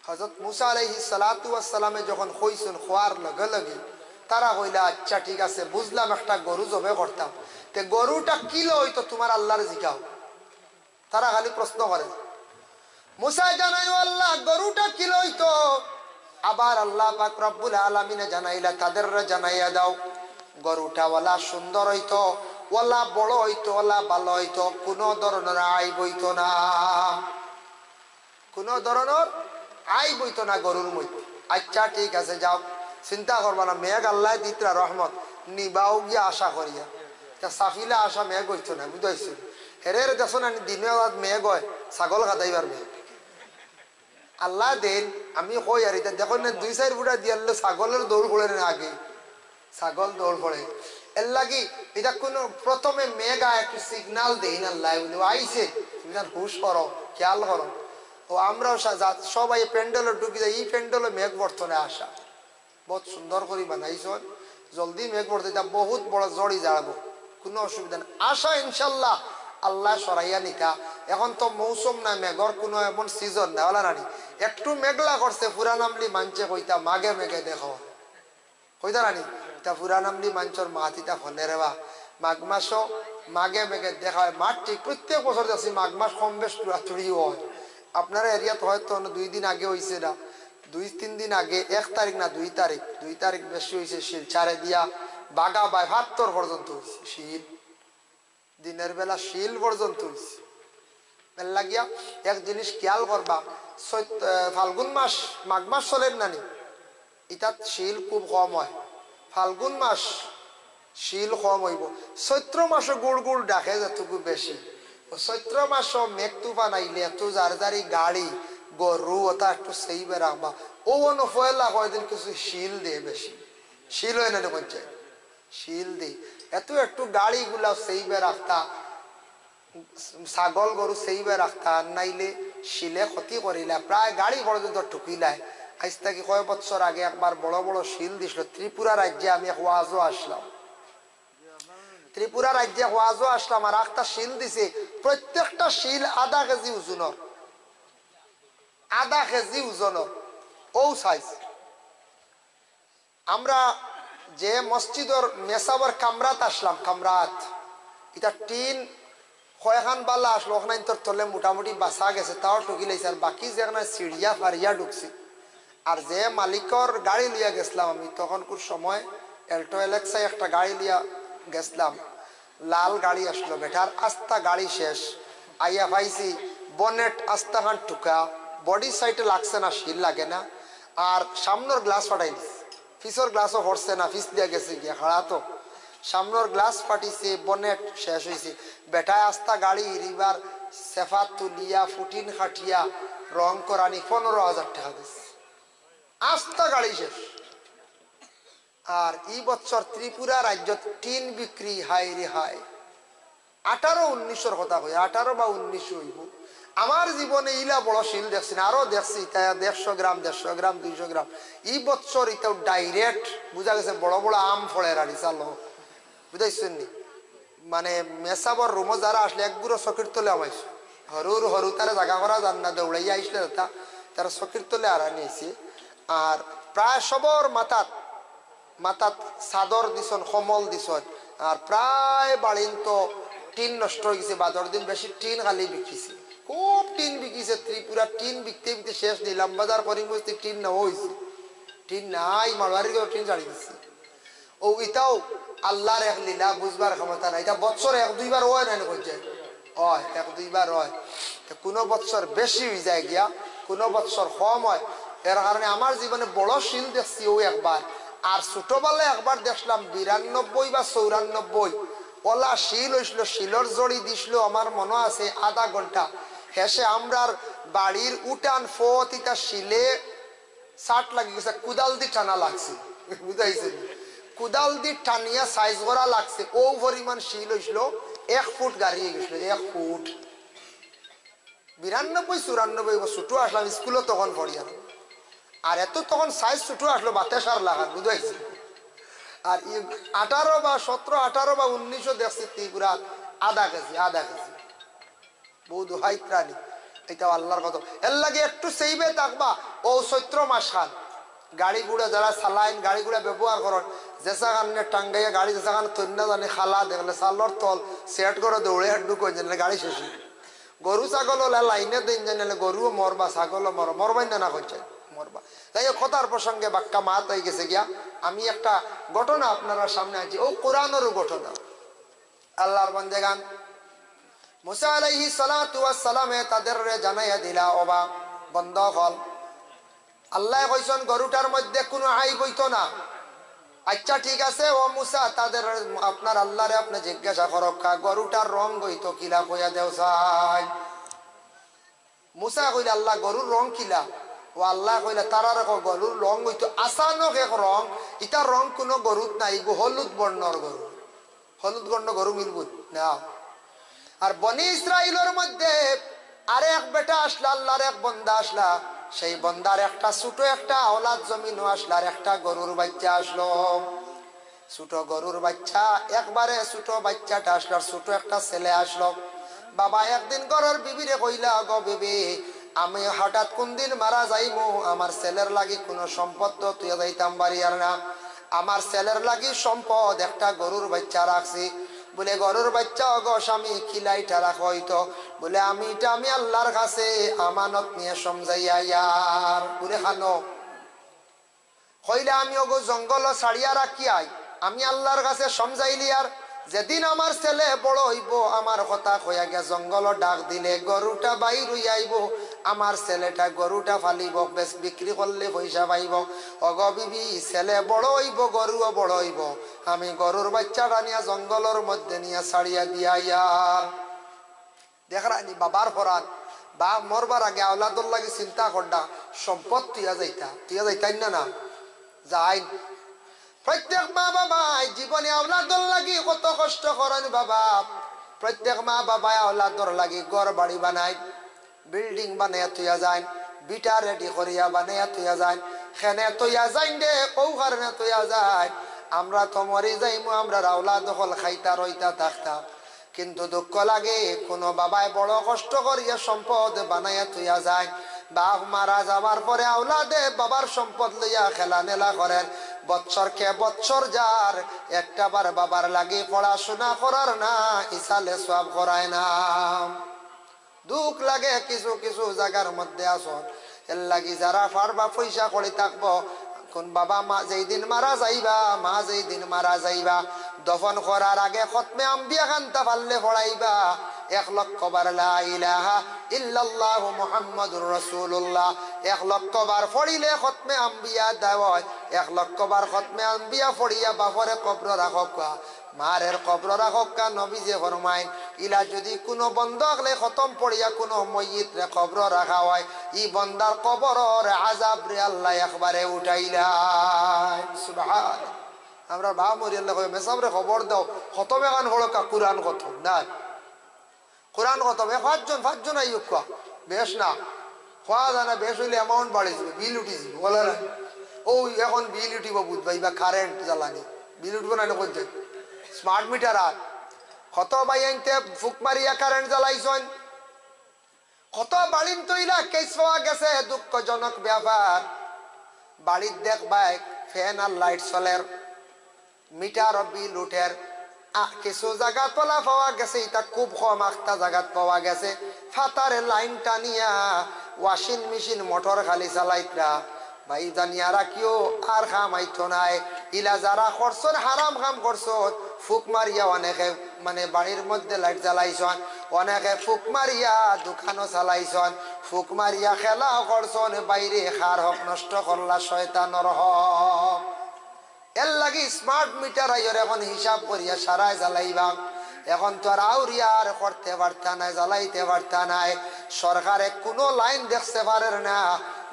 হযরত মুসা আলাইহিস সালাতু ওয়াস সালামে যখন কইছেন খোয়ার লগে লগে তারা কইলা আচ্ছা ঠিক আছে বুঝলাম একটা গরু জবে করতাম তে গরুটা কিলো হইতো তোমার আল্লাহর জিকাও তারা খালি প্রশ্ন করে মুসা জানাইও আল্লাহ গরুটা কিলো হইতো আবার আল্লাহ পাক রব্বুল আলামিনে জানাইলা তাদের জানাইয়া দাও গরুটা ওয়ালা সুন্দর হইতো ওয়ালা বড় হইতো ওয়ালা ভালো হইতো কোনো ধরনের আইব হইতো না কোনো ধরনের আইব হইতো না গরুর মধ্যে আচ্ছা ঠিক আছে যাও চিন্তা করবা না মেঘ আল্লাহ দিতরা রহমত নিবাও গিয়া আশা করিয়া সাফিলা আশা মেঘ হইতো না বুঝাইছো হেরের দেখো না দিনে মেঘ হয় ছাগল খাতাইবার মেঘ আল্লাহ দেন আমি কই আর এটা দেখো না 2-4 ফুটা দিয়ালে ছাগলের দৌড় পড়ে না আগে ছাগল দৌড় পড়ে এর লাগি এটা কোনো প্রথমে মেঘা একটু সিগনাল দেই না আল্লাহ বলে আইছে তুমি হুশ করো খেয়াল করো ও আমরাও সবাই প্যান্ডেলে ঢুকি যাই এই প্যান্ডেলে মেঘ বর্তনে আসা বহুত সুন্দর করে বানাইছো জলদি মেঘ পড়তে যা বহুত বড় জড়ি যাবো কোনো অসুবিধা নেই আশা ইনশাল্লাহ আল্লাহ সরাইয়া নিতা এখন তো মৌসুম না মেঘর কোনো এমন সিজন না ওলা রানি একটু মেঘলা করছে পুরানামলি মানছে কইতা মাঘে মেঘে দেখো কইতা রানি তা পুরানামলি মাঞ্চর মাতিতা ফলে রেবা মাঘ মাসও মাঘে মেঘে দেখা হয় মাঠ ঠিক প্রত্যেক বছর যাচ্ছি মাঘ মাস কম বেশ চুড়াচুড়ি হয় আপনার এরিয়াত হয়তো 2 দিন আগে হয়েছে না 2-3 দিন আগে 1 তারিখ না 2 তারিখ বেশি হয়েছে শিলচারে দিয়া বাগা বাই 72 পর্যন্ত হয়েছে শিল দিনের বেলা শিল পর্যন্ত হয়েছে এর লাগিয়া এক জিনিস খেয়াল করবা ফাল্গুন মাস মাঘ মাস চলেন নানি ইটাত শিল খুব কম হয় ফাল্গুন মাস শিল কম হইব চৈত্র মাসে গুড় গুড় ডাকে যেটুকু বেশি চৈত্র মাস মেঘ তুফান আইলে এত জারজারি গাড়ি গরু ওটা একটু সেইবে রাখবা ও পয়লা কয়দিন কিছু শিল দিয়ে বেশি শিল হয় না পঞ্চায়েত শিল দিয়ে এত একটু গাড়ি গুলা সেইবে রাখতা ছাগল গরু সেইবে রাখতা নাইলে শিলে ক্ষতি করিলা প্রায় গাড়ি পর্যন্ত ঠুকিলায় আজ থেকে কয়েক বছর আগে একবার বড় বড় শিল দিছিল ত্রিপুরা রাজ্যে আমি ওয়াজও আসলাম ত্রিপুরা রাজ্যে ওয়াজও আসলাম আর একটা শিল দিছে প্রত্যেকটা শিল আধা কেজি ওজনের ও সাইজ আমরা যে মসজিদের মেসাবর কামরাত আসলাম কামরাত এটা টিন কয়খান বালা আসলো ওখানে তোর তলে মোটামুটি বাসা গেছে তাও ঠুকি লাইছে আর বাকি যেখানে সিঁড়িয়া ফারিয়া ঢুকছে আর যে মালিকর গাড়ি লিয়া গেছিলাম আমি তখন কোন সময় এল্টো এলেক্সায় একটা গাড়ি লিয়া গেছিলাম লাল গাড়ি আসলো বেটার আস্তা গাড়ি শেষ আইয়া পাইছি বনেট আস্তা খান টুকা বডি সাইডে লাগছে না শিল লাগে না আর সামনের গ্লাস ফাটাই দিছে পিছর গ্লাসও পড়ছে না পিছ দিয়া গেছে গিয়া খাড়া তো সামনের গ্লাস ফাটিছে বনেট শেষ হয়েছে বেটায় আস্তা গাড়ি রিবার সেফা তুলিয়া ফুটিন খাটিয়া রং করানি 15,000 টাকা দিচ্ছে আস্তা গাড়ি শেষ আর এই বছর ত্রিপুরা রাজ্যত টিন বিক্রি হাই রে হাই 18-19 কথা কই 18 বা 19 হইব আমার জীবনে ইলা বড় শিল দেখছি না আরো দেখছি তাই 150 গ্রাম 200 গ্রাম এই বছর এটা ডাইরেক্ট বুঝা গেছে বড় বড় আম ফলে রাড়ি চালো বুঝাইছেন নি মানে মেসাবর রুমো যারা আসলে একগুলো চকির তলে আমাইছে হরুর হরু তারা জায়গা করা যান না দৌড়াইয়া আসলে তারা চকির তলে আড়া নিয়েছে আর প্রায় সবর মাথাত চাদর দিছন কমল দিছন আর প্রায় বাড়িন তো টিন নষ্ট হয়ে গেছে বাদর দিন বেশি টিন খালি বিকিছে খুব টিন বিকিছে ত্রিপুরা টিন বিকতে বিকতে শেষ নিলাম বাজার করিমগঞ্জ টিন না হয়েছে টিন নাই মারোয়ারি টিন ছাড়ি দিচ্ছে ও ইটাও আল্লাহর এক লীলা বুঝবার ক্ষমতা নাই এটা বছর 1-2 বার হয় না করছে হয় 1-2 বার হয় কোনো বছর বেশি হয়ে যায় গিয়া কোনো বছর কম হয় এর কারণে আমার জীবনে বড় শিল দেখছি ও একবার আর ছোটবেলায় একবার দেখলাম 92 বা 94 ওলা শিল হইছিল শিলর জড়ি দিছিল আমার মনে আছে আধা ঘন্টা হেসে আমরার বাড়ির উঠান ফতিটা শিলে সাট লাগি গেছে কুদাল দি টানা লাগছে বুঝাইছে কুদাল দি টানিয়া সাইজ করা লাগছে ও পরিমাণ শিল হইছিল 1 ফুট গাড়িয়ে গেছিল 1 ফুট 92-94 ছোট আসলাম স্কুলে তখন পড়িয়া আর এত তখন সাইজ ছোট আসলো বাতাসার লাগান বুঝাইছে আর 18 বা 17 18 বা 19 দেখছি ত্রিপুরা আধা কেজি বহু দোহাই প্রাণী এটা আল্লাহর কথা এর লাগে একটু সেইবে থাকবা ও চৈত্র মাস খান গাড়ি গুড়া যারা চালাইন গাড়ি গুড়া ব্যবহার করেন যেসা কারণে টাঙ্গাইয়া গাড়ি যেসা কারণে তৈন্য জানি খালা দেখলে চালর তল সেট করে দৌড়ে হাড্ডু করে জানলে গাড়ি শেষ গরু ছাগল হলে লাইনে দিন জানলে গরুও মরবা ছাগলও মরবাই না করছে মরবা তাই কথার প্রসঙ্গে বাক্কা মাত হয়ে গেছে গিয়া আমি একটা ঘটনা আপনারা সামনে আছি ও কোরআনেরও ঘটনা আল্লাহর বান্দেগান মুসা আলাইহিস সালাতু ওয়াস সালামে তাদের জানাইয়া দিলা ওবা বন্ধ হল আল্লাহ কইছেন গরুটার মধ্যে কোনো আইব হইতো না আচ্ছা ঠিক আছে ও মুসা তাদের আপনার আল্লাহরে আপনি জিজ্ঞাসা করো গরুটার রং হইতো কিলা কইয়া দেও চাই মুসা কইলা আল্লাহ গরুর রং কিলা ও আল্লাহ কইলা তারা রেখো গরুর রং হইতো আসানক এক রং ইটার রং কোনো গরুত নাই হলুদ বর্ণর গরু হলুদ বর্ণ গরু মিলবুত না আর বনি ইসরাইলের মধ্যে আরেক বেটা আসলা আল্লাহর এক বন্দা আসলা সেই বন্দার একটা ছোট একটা আওলাদ জমিনও আসলো আর একটা গরুর বাচ্চা আসলো ছোট গরুর বাচ্চা একবারে ছোট বাচ্চাটা আসলো আর ছোট একটা ছেলে আসলো বাবা একদিন ঘরের বিবিরে কইলা গো বিবি আমি হঠাৎ কোন দিন মারা যাইমু আমার ছেলের লাগি কোনো সম্পদ তো তুই যাইতাম বাড়ি আর না আমার ছেলের লাগি সম্পদ একটা গরুর বাচ্চা রাখছি বলে গরুর বাচ্চা গো স্বামী খিলাইটা রাখো হইতো বলে আমি আল্লাহর কাছে আমানত নিয়ে সমঝাইয়া ইয়ার পুরে খানো কইলে আমি ওগো জঙ্গল ছাড়িয়া রাখি আই আমি আল্লাহর কাছে সমঝাইলি আর যেদিন আমার ছেলে বড় হইব আমার কথা কইয়া গে জঙ্গল ডাক দিলে গরুটা বাইর হইয়া আইব আমার ছেলেটা গরুটা ফালিব বেশ বিক্রি করলে পয়সা পাইব ওগো বিবি ছেলে বড় হইব গরুও বড় হইব আমি গরুর বাচ্চাটা নিয়ে জঙ্গলের মধ্যে নিয়ে ছাড়িয়া দিয়া ইয়ার দেখরানি বাবার ফরান বা মরবার আগে আওলাদর লাগে চিন্তা করডা সম্পদ তুইয়া যাইতাই না যাই প্রত্যেক মা বাবা জীবনে আওলাদর লাগি কত কষ্ট করেন বাবা প্রত্যেক মা বাবা আওলাদর লাগি ঘর বাড়ি বানায় বিল্ডিং বানাইয়া তুইয়া যায় বিটা রেডি করিয়া বানাইয়া তুইয়া যায় খেনে তুইয়া যাই দে কৌ কারণে তুইয়া যায় আমরা তো মরি যাইমু আমরা আওলাদ দখল খাইতা রইতা থাকতাম কিন্তু দুঃখ লাগে কোনো বাবায় বড় কষ্ট করিয়া সম্পদ বানাইয়া তুইয়া যায় বাপ মারা যাবার পরে আওলাদে বাবার সম্পদ লইয়া খেলা নেলা করেন বৎসরকে বৎসর যার একটা বার বাবার লাগি পড়াশোনা করার না ইসালে সব করায় না দুঃখ লাগে কিছু কিছু জায়গার মধ্যে আসন এর লাগি যারা পারবা পয়সা করে থাকবো কোন বাবা মা যেই দিন মারা যাইবা দফন করার আগে খতমে আম্বিয়া খানতা পারলে পড়াইবা 1 লক্ষ বার লা ইলাহা ইল্লাল্লাহু মুহাম্মাদুর রাসূলুল্লাহ 1 লক্ষ বার পড়িলে খতমে আম্বিয়া দেওয় 1 লক্ষ বার খতমে আম্বিয়া পড়িয়া বাপরে কবর রাখবা মারের কবর রাখা নবীজি ফরমায় ইলা যদি কোনো বন্ধ হলে খতম পড়িয়া কোনো মইয়িত রে কবর রাখা হয় ই বন্দার কবরের আযাব রে আল্লাহ একবারে উঠাইলা সুবহান আমরা বাবা মরি আল্লাহ কই মেসাবরে খবর দাও খতমে গান হলো কা কুরআন খতম না কোরআন কত পাঁচজন আইয়ুক বেশ না খোয়া জানা বেশ হইলে অ্যামাউন্ট বাড়ি যাবে, বিল উঠি যাবে বলে না। ও এখন বিল উঠিব বুঝবাই বা কারেন্ট জ্বালানি বিল উঠবো না করছে স্মার্ট মিটার। আর কত ভাই আনতে ফুক মারিয়া কারেন্ট জ্বালাইছেন, কত বাড়ির তৈলা কেস পাওয়া গেছে। দুঃখজনক ব্যাপার, বাড়ির দেখবাই ফ্যান আর লাইট চলের, মিটার বিল উঠের। কিছু জায়গা তোলা পাওয়া গেছে, এটা খুব কম একটা জায়গা পাওয়া গেছে ফাতারে লাইন টানিয়া ওয়াশিং মেশিন মোটর খালি চালাইতরা ভাই জানিয়ারা কেউ আর খামাইতো নাই। ইলা যারা করছন হারাম কাম করছন, ফুক মারিয়া অনেকে মানে বাড়ির মধ্যে লাইট জ্বালাইছন, অনেকে ফুক মারিয়া দোকানও চালাইছন, ফুক মারিয়া খেলাও করছন, বাইরে খার হক নষ্ট করলা শয়তানর হক। এর লাগি স্মার্ট মিটার আইয়র এখন হিসাব করিয়া সারাই জ্বালাইবা। এখন তো আর আউরিয়ার করতে পারতা নাই, জ্বালাইতে পারতা নাই। সরকারে কোনো লাইন দেখতে পারে না,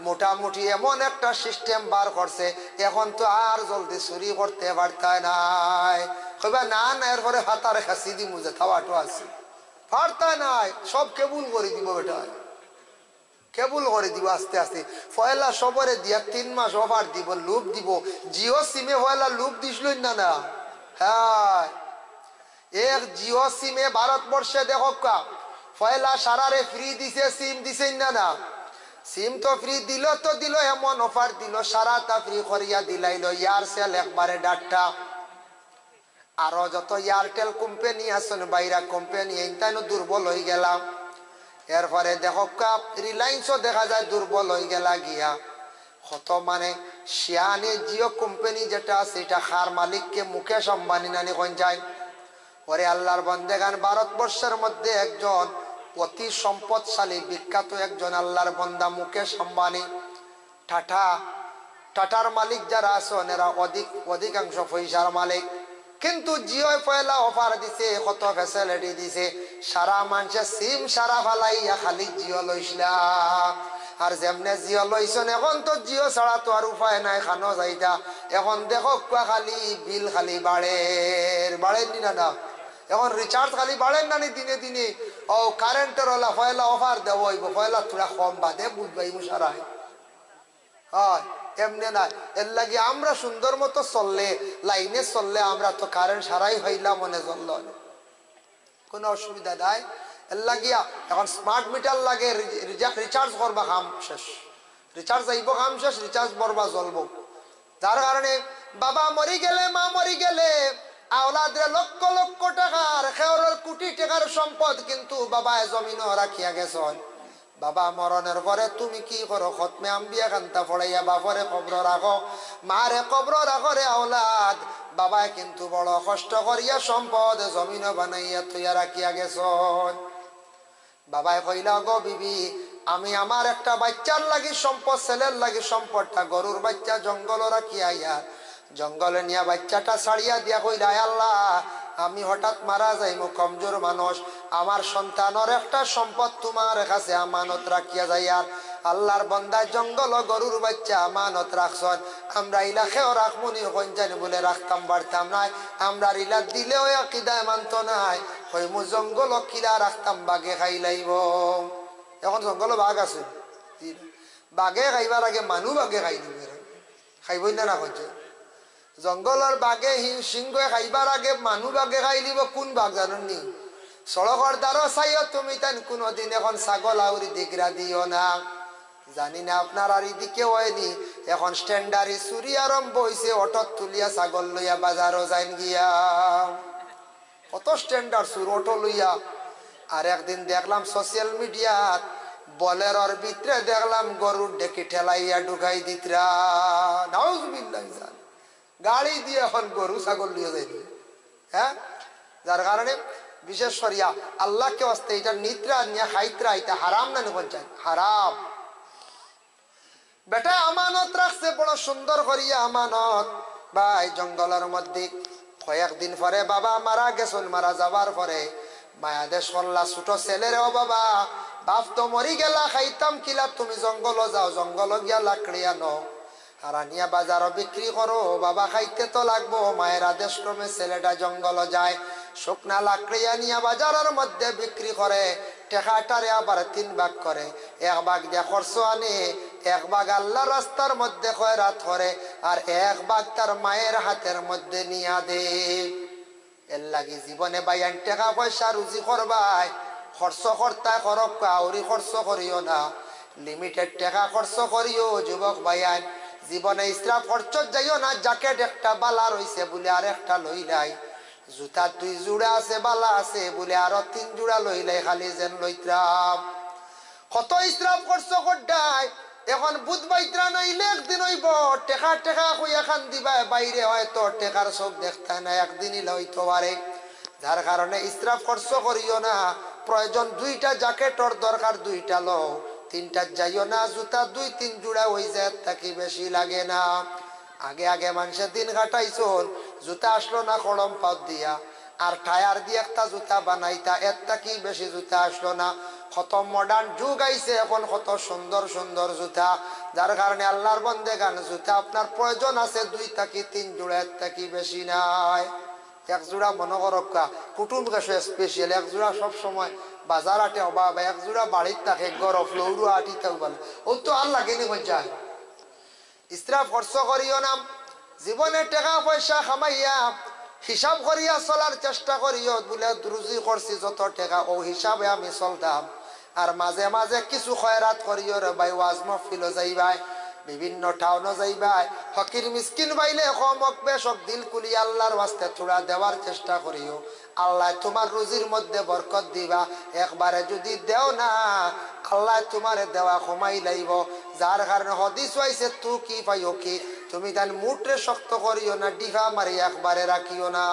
মোটামুটি এমন একটা সিস্টেম বার করছে, এখন তো আর জলদি চুরি করতে পারতা নাই। কইবা না না এরপরে হাতারে খাসি দি মুজে থাওয়াটো আছে, পারতা নাই, সব কেবুল করে দিব, বেটা কেবুল করে দিব আস্তে আস্তে। পয়লা সবরে দিয়া 3 মাস অফার দিব, লুপ দিব। জিও সিমে পয়লা লুপ দিছিল না না? হ্যাঁ, এক জিও সিমে ভারতবর্ষে দেখো পয়লা সারারে ফ্রি দিছে, সিম দিছে না না? সিম তো ফ্রি দিল তো দিল, এমন অফার দিল সারাটা ফ্রি করিয়া দিলাইল। এয়ারসেল একবারে ডাটা, আরো যত এয়ারটেল কোম্পানি আছেন বাইরা কোম্পানি এইটাইনো দুর্বল হয়ে গেলাম। এরপরে দেখো রিলায়েন্সও দেখা যায় দুর্বল হয়ে গেলা গিয়া। কত মানে শিয়ানে জিও কোম্পানি যেটা আছে এটা খার মালিককে মুকেশ আম্বানি নানি কোন যায়। ওরে আল্লাহর বন্দেগান, ভারতবর্ষের মধ্যে একজন অতি সম্পদশালী বিখ্যাত একজন আল্লাহর বন্দা মুকেশ আম্বানি। টাটার মালিক যারা আছেন এরা অধিকাংশ পয়সার মালিক। কিন্তু জিও পয়লা অফার দিছে, কত ফ্যাসিলিটি দিছে, সারা মানুষের সিম সারা ফালাইয়া খালি জিও লইসলা। আর যেমনে জিও লইছেন এখন তো জিও ছাড়া তো আর উপায় নাই, খানো যাইতা। এখন দেখো খালি বিল খালি বাড়েন নি না? এখন রিচার্জ খালি বাড়েন না দিনে দিনে। ও কারেন্টের ওলা পয়লা অফার দেব হইব, পয়লা তোরা কম বাদে বুঝবাই মুসারাই হয় এমনি না। এর লাগে আমরা সুন্দর মতো চললে, লাইনে চললে আমরা তো কারেন্ট সারাই হইলাম মনে চলল, কোনো অসুবিধা নাই। এর লাগিয়া এখন স্মার্ট মিটার লাগে, রিচার্জ করবা কাম শেষ, রিচার্জ আইব কাম শেষ, রিচার্জ করবা জ্বলবো। যার কারণে বাবা মরি গেলে, মা মরি গেলে, আওলাদরে লক্ষ লক্ষ টাকার খেওরের কোটি টাকার সম্পদ, কিন্তু বাবা জমিনও রাখিয়া গেছেন। বাবা মরণের পরে তুমি কি করো? খতমে আম্বিয়া কান্তা পড়াইয়া বাপরে কবর রাখো, মারে কবর রাখো রে আওলাদ। বাবায় কিন্তু বড় কষ্ট করিয়া সম্পদ জমিনও বানাইয়া তুইয়া রাখিয়া গেছেন। বাবায় কইলা, গো বিবি, আমি আমার একটা বাচ্চার লাগি সম্পদ, ছেলের লাগি সম্পদটা গরুর বাচ্চা জঙ্গল রাখিয়া ইয়া জঙ্গলে নিয়া বাচ্চাটা ছাড়িয়া দিয়া কইলা, আল্লাহ আমি হঠাৎ মারা যাইমু, কমজোর মানুষ, আমার সন্তানের একটা সম্পদ তোমার কাছে আমানত রাখিয়া যাইয়ার। আল্লাহর বন্দায় জঙ্গল গরুর বাচ্চা আমানত রাখছন, আমরা ইলাকেও রাখমুনি হইন জানি বলে রাখতাম পারতাম নাই। আমরা ইলা দিলেও কিদায় মানত নাই, হইমু জঙ্গল কিলা রাখতাম, বাঘে খাই লাইব। এখন জঙ্গল বাঘ আছে, বাঘে খাইবার আগে মানুষ বাঘে খাই দিব, খাইবই না না হচ্ছে। জঙ্গলের বাঘে সিংহে খাইবার আগে মানুষ বাঘে খাই দিব। কোন বাঘ জানেন নি? সড়কের দ্বারা চাইও তুমি তাই কোনোদিন এখন ছাগল আউরি দিগরা দিও না। জানি না আপনার আর এদিকে হয়নি, এখন স্ট্যান্ডারি চুরি আরম্ভ হয়েছে, অটোত তুলিয়া ছাগল লইয়া বাজারও যাইন গিয়া, কত স্ট্যান্ডার্ড চুর অটো লইয়া। আর একদিন দেখলাম সোশ্যাল মিডিয়াত বলেরর ভিতরে দেখলাম গরুর ডেকে ঠেলাইয়া ঢুকাই দিতরা, নাউজুবিল্লাহ, গাড়ি দিয়ে এখন গরু ছাগল লিয়ে যাইবে। হ্যাঁ, যার কারণে বিশেষ করিয়া আল্লাহকে আসতে এটা নিদ্রা নিয়ে খাইতরা, এটা হারাম না নিকন চাই, হারাম। বেটা আমানত রাখছে বড় সুন্দর করিয়া আমানত। ভাই জঙ্গলের মধ্যে কয়েকদিন পরে বাবা মারা গেছেন, মারা যাবার পরে মায়াদেশ করলা ছোট ছেলেরে, ও বাবা বাপ তো মরি গেলা, খাইতাম কিলা, তুমি জঙ্গল যাও, জঙ্গল গিয়া লাকড়ি আনো, আর আনিয়া বাজারও বিক্রি করো, বাবা খাইতে তো লাগবো। মায়ের আদেশ ক্রমে ছেলেটা জঙ্গল যায়, শুকনা লাকড়ি আনিয়া বাজারের মধ্যে বিক্রি করে, টাকাটারে আবার 3 ভাগ করে, 1 ভাগ দিয়ে খরচ আনে, 1 ভাগ আল্লাহর রাস্তার মধ্যে খয়রাত করে, আর 1 ভাগ তার মায়ের হাতের মধ্যে নিয়া দে। এর লাগি জীবনে বাইয়ান টাকা পয়সা রুজি করবাই, খরচ করতা করক, আউরি খরচ করিও না, লিমিটেড টাকা খরচ করিও যুবক ভাইয়ান। জীবনে ইসরাফ খরচ যাইও না। জ্যাকেট একটা বালা রইছে বলে আর একটা লইলাই, জুতা 2 জোড়া আছে বালা আছে বলে আরো 3 জোড়া লইলাই, খালি যেন লইত্রাম। কত ইসরাফ খরচ করডাই। এখন বুধ বাইত্রা নাইলে একদিন হইব, টেকা টেকা কইয়া খান দিবা, বাইরে হয়তো টেকার সব দেখতে না, একদিনই লইতে পারে। যার কারণে ইসরাফ খরচ করিও না। প্রয়োজন 2টা জ্যাকেটর দরকার 2টা লও, 3টা যাইও না। জুতা 2-3 জোড়া হয়ে যায়, তাকে বেশি লাগে না। আগে আগে মানুষের দিন কাটাইছন, জুতা আসলো না কলম পাত দিয়া, আর টায়ার দিয়ে একটা জুতা বানাইতা, এর কি বেশি জুতা আসলো না। কত মডার্ন যুগ আইছে এখন, কত সুন্দর সুন্দর জুতা। যার কারণে আল্লাহর বন্দেগান জুতা আপনার প্রয়োজন আছে 2-3 জোড়া, এর কি বেশি নাই। 1 জোড়া মনে করক্কা কুটুম গেছে স্পেশাল, 1 জোড়া সব সময় বাজার আটে অভাব, 1 জোড়া বাড়ির থাকে গরফ লৌরু আটিতেও বলে, ও তো আর লাগেনি যায়। ইসরাফ খরচ করিও না। জীবনে টাকা পয়সা খামাইয়া হিসাব করিয়া চলার চেষ্টা করিও। বলে রুজি করছি যত টাকা, ও হিসাবে আমি চলতাম। আর মাঝে মাঝে কিছু খয়রাত করিও রে ভাই, ওয়াজ মাহফিলও যাইবাই, বিভিন্ন টাউনও যাইবাই, ফকির মিসকিন বাইলে কমক বেশক দিল কুলি আল্লাহর ওয়াস্তে থোড়া দেওয়ার চেষ্টা করিও। আল্লাহ তোমার রুজির মধ্যে বরকত দিবা। একবারে যদি দেও না, আল্লাহ তোমার দেওয়া কমাই লাইব। যার কারণে হদিস হইছে তু কি পাইও কি, তুমি তান মুটরে শক্ত করিও না, ডিভা মারি একবারে রাখিও না।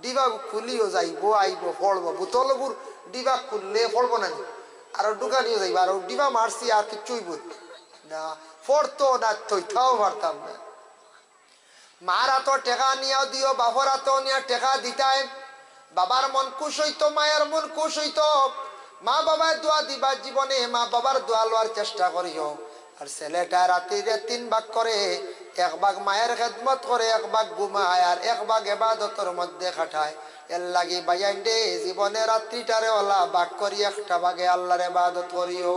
ডিভা খুলিও যাইব, আইব, ফলবো। বোতলগুর ডিভা খুললে ফলবো না, আরো দোকানিও যাইব, আর ডিভা মারছি আর কিচ্ছুই না, ফরতো না, থইতাও পারতাম না। মারা তো টেকা নিয়েও দিও, বাবরা তো নিয়ে টেকা দিতাই। বাবার মন খুশ হইতো, মায়ের মন খুশ হইতো। মা বাবার দোয়া দিবা জীবনে, মা বাবার দোয়া লওয়ার চেষ্টা করিও। আর ছেলেটা রাত্রিরে 3 ভাগ করে, 1 ভাগ মায়ের খেদমত করে, 1 ভাগ ঘুমায়, আর 1 ভাগ ইবাদতের মধ্যে খাটায়। এর লাগি বাইয়ান দে জীবনে রাত্রিটারে ওলা ভাগ করি, 1টা ভাগে আল্লাহর ইবাদত করিও।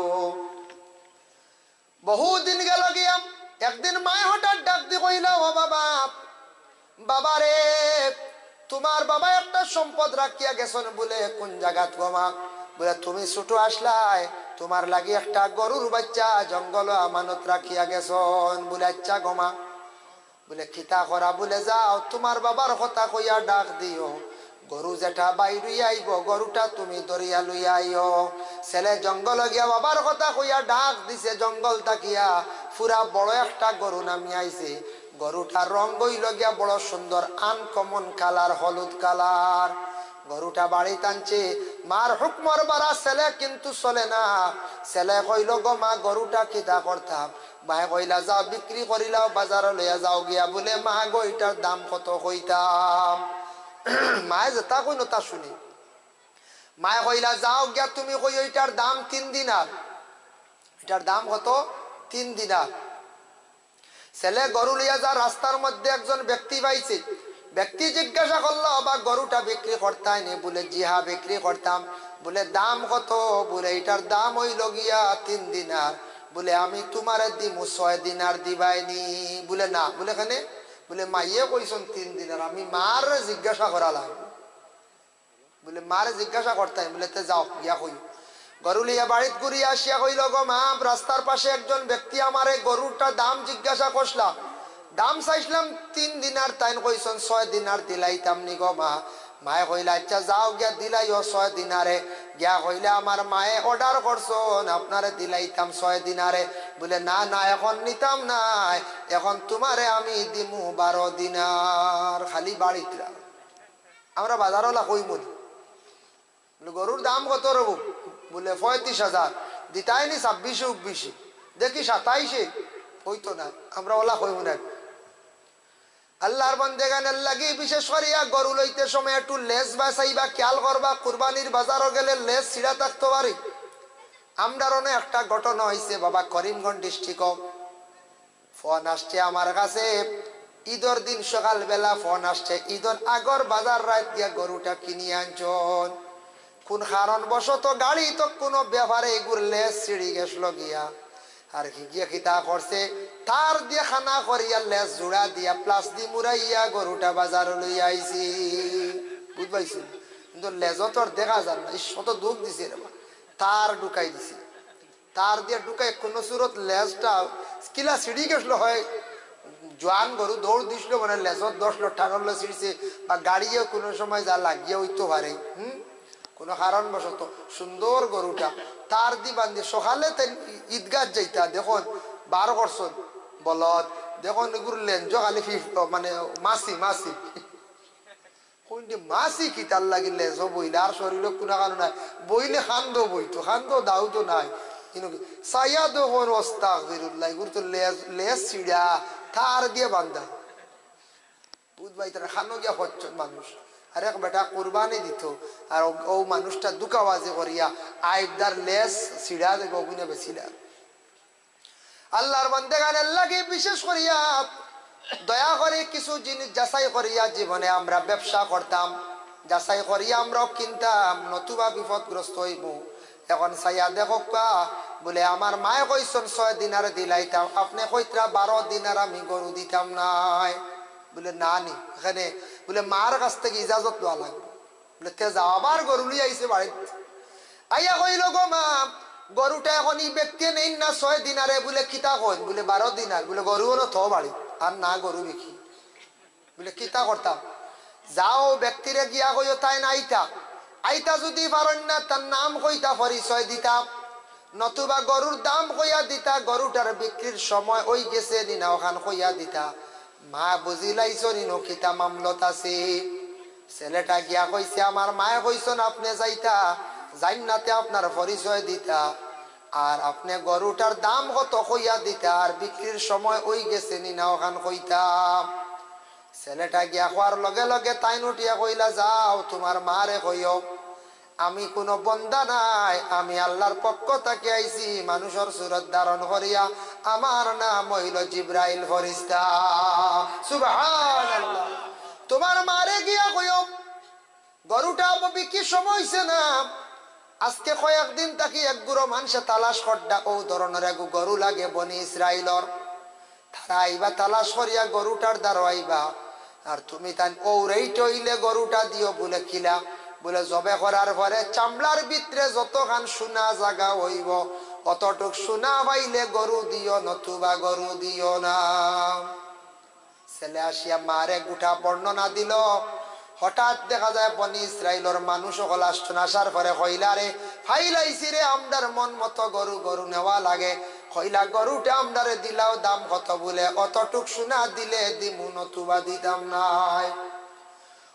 বহুদিন গেল গিয়া, একদিন মায় হঠাৎ ডাক দি কইলা, ও বাবা, বাবারে তোমার বাবা একটা সম্পদ রাখিয়া গেছেন বলে। কোন জায়গাত গো মা? বলে তুমি ছোট আসলাই, তোমার লাগি একটা গরুর বাচ্চা জঙ্গল আমানত রাখিয়া গেছেন বলে। আচ্ছা গো মা। বলে খিতা করা? বলে যাও তোমার বাবার কথা কইয়া ডাক দিও, গরু যেটা বাইরে আইব গরুটা তুমি দরিয়া লইয়া আইও। ছেলে জঙ্গল গিয়া বাবার কথা কইয়া ডাক দিছে, জঙ্গল তাকিয়া পুরা বড় একটা গরু নামি আইছে। গরুটার রঙ হইল গিয়া বড় সুন্দর, আনকমন কালার, হলুদ কালার। গরুটা বাড়ি টানছে, মার হুকমর বাড়া ছেলে কিন্তু চলে না। ছেলে কইল গো মা, গরুটা কিতা করতাম? মায়ে কইলা যাও বিক্রি করিলাও, বাজারে লইয়া যাও গিয়া। বলে মা গো এটার দাম কত কইতাম? মায়ে যেটা কইল তা শুনি। মায়ে কইলা যাও গিয়া তুমি কই এটার দাম 3 দিনার। এটার দাম কত? 3 দিনার। ছেলে গরু লইয়া যা রাস্তার মধ্যে একজন ব্যক্তি পাইছে। ব্যক্তি জিজ্ঞাসা করলো, বা গরুটা বিক্রি করতাই নি? বলে জি হ্যাঁ বিক্রি করতাম। বলে দাম কত? বলে এটার দাম হইল গিয়া 3 দিনার। বলে আমি তোমারে দিমু 6 দিনার দিবাইনি? বলে না। বলে এখানে? বলে মাইয়ে কইছেন 3 দিনার, আমি মার জিজ্ঞাসা করালাম। বলে মারে জিজ্ঞাসা করতাম? বলে তে যাও গিয়া কই। গরু লিয়া বাড়িত ঘুরিয়া আসিয়া কইল গো মা, রাস্তার পাশে একজন ব্যক্তি আমারে গরুটা দাম জিজ্ঞাসা করলাম, দাম চাইছিলাম 3 দিনার, তাই কইছেন 6 দিনার দিলাইতাম নি গো মা। মায়ে কইলা আচ্ছা যাও গিয়া দিলাইও 6 দিনারে। গিয়া কইলা আমার মায়ে অর্ডার করছন, আপনারে দিলাইতাম 6 দিনারে। বলে না না, এখন নিতাম না, এখন তোমারে আমি দিমু 12 দিনার। খালি বাড়িতে আমরা বাজারওয়ালা কইমু গরুর দাম কত রব? বলে 35,000। দিতাইনি 26-29, দেখি 27-এ হইতো না। আমরা ওলা কইমু না। আল্লাহর বান্দেগানের লাগি বিশেষ করিয়া গরু লইতে সময় একটু লেজ বাছাইবা, খেয়াল করবা। কুরবানির বাজারও গেলে লেজ ছিঁড়া থাকতে পারে। আমরার অনেক একটা ঘটনা হয়েছে বাবা, করিমগঞ্জ ডিস্ট্রিক্ট। ফোন আসছে আমার কাছে, ঈদর দিন সকাল বেলা ফোন আসছে, ঈদর আগর বাজার রাত গিয়া গরুটা কিনিয়ে আনছন, কোন কারণ বশত গাড়ি তো কোনো ব্যাপারে ঘুরলে সিঁড়ি গেছিল গিয়া, আর কি গিয়া খিতা করছে তার দিয়ে খানা করিয়া লেজ জোড়া দিয়া প্লাস দি মুড়াইয়া গরুটা বাজার লইয়া আইছি। বুঝবাইছি, কিন্তু লেজ তোর দেখা যান না, শত দুঃখ দিছে রে, তার ঢুকাই দিছে, তার দিয়ে ঢুকাই কোন সুরত লেজটা কিলা সিঁড়ি গেছিল হয়, জোয়ান গরু দৌড় দিছিল মানে লেজত 10 লোক টানলে ছিঁড়ছে, বা গাড়িও কোনো সময় যা লাগিয়ে হইতে পারে, কোনো কারণ বশত সুন্দর গরুটা তার দি বান্ধি সকালে ঈদগাহ যাইতা দেখুন 12 করছন বলদ দেখুন এগুলো লেঞ্জ খালি মানে মাসি মাসি মাসি কি তার লাগে লেজ বইলে আর শরীর কোনো কারণ নাই, বইলে খান্দ বইতো খান্দ দাও তো নাই, কিন্তু সাইয়া দেখুন আস্তাগফিরুল্লাহ এগুলো তো লেজ ছিড়া তার দিয়ে বান্ধা। বুঝবাই তারা খানো গিয়া হচ্ছেন মানুষ, আর এক বেটা কুরবানি দিত আর ও মানুষটা দুকাবাজি করিয়া আইবদার লেস ছিড়া দেব গুনে বেছিলা। আল্লাহর বান্দাগানের লাগি বিশেষ করিয়া দয়া করে কিছু জিনিস যাচাই করিয়া জীবনে আমরা ব্যবসা করতাম, যাচাই করিয়া আমরাও কিনতাম, নতুবা বিপদগ্রস্ত হইব। এখন চাইয়া দেখো বলে আমার মায়ে কইসন 6 দিনার দিলাইতাম, আপনি কইতরা 12 দিনার আমি গরু দিতাম নাই। বলে না নি এখানে বলে মার কাছ থেকে ইজাজত দেওয়া লাগবে। বলে তে যাও, আবার গরু লিয়ে আইসে বাড়িতে, আইয়া কইল গো মা গরুটা এখন ই ব্যক্তি নেই না 6 দিনারে, বলে কিতা কইন, বলে 12 দিনার, বলে গরু হলো থ বাড়ি আর না গরু বিকি। বলে কিতা করতাম, যাও ব্যক্তিরে গিয়া কইও তাই না আইতা, আইতা যদি পারেন না তার নাম কইতা পরিচয় দিতাম, নতুবা গরুর দাম কইয়া দিতা, গরুটার বিক্রির সময় ওই গেছে নিনা ওখান কইয়া দিতা। মা বুঝিলাইছো নিনো কিতা মামলত আছে। ছেলেটা গিয়া কইছে আমার মায়ে কইছেন আপনি যাইতা জান্নাতে আপনার পরিচয় দিতা, আর আপনি গরুটার দাম কত কইয়া দিতা, আর বিক্রির সময় ওই গেছে নিনা ওখান কইতাম। ছেলেটা গিয়া হওয়ার লগে লগে তাই নুটিয়া কইলা যাও তোমার মারে কইও আমি কোনো বন্দা নাই, আমি আল্লাহর পক্ষ থেকে আইছি মানুষের সুরত ধারণ করিয়া, আমার নাম হইল জিব্রাইল ফেরেশতা। সুবহানাল্লাহ। তোমার মারে গিয়া কইও গরুটা বিক্রির সময় হইছে না, আজকে কয়েকদিন থাকি এক গুরো মানুষে তালাশ করডা ও ধরনের এক গরু লাগে বনি ইসরাইলর, তারা আইবা তালাশ করিয়া গরুটার দ্বারা আইবা, আর তুমি তাই ওরেই টইলে গরুটা দিও। বলে কিলা, বলে জবে করার পরে চামড়ার ভিতরে যতখান সোনা জাগা হইব অতটুক সোনা পাইলে গরু দিও, নতুবা গরু দিও না। ছেলে আসিয়া মারে গোটা বর্ণনা দিল। হঠাৎ দেখা যায় বনি ইসরাইলর মানুষ সকল আসছেন, আসার পরে কইলা রে ফাইলাইছি রে আমদার মন মতো গরু গরু নেওয়া লাগে, কইলা গরুটা আমদারে দিলাও দাম কত, বলে অতটুক সোনা দিলে দিমু, নতুবা দিতাম নাই।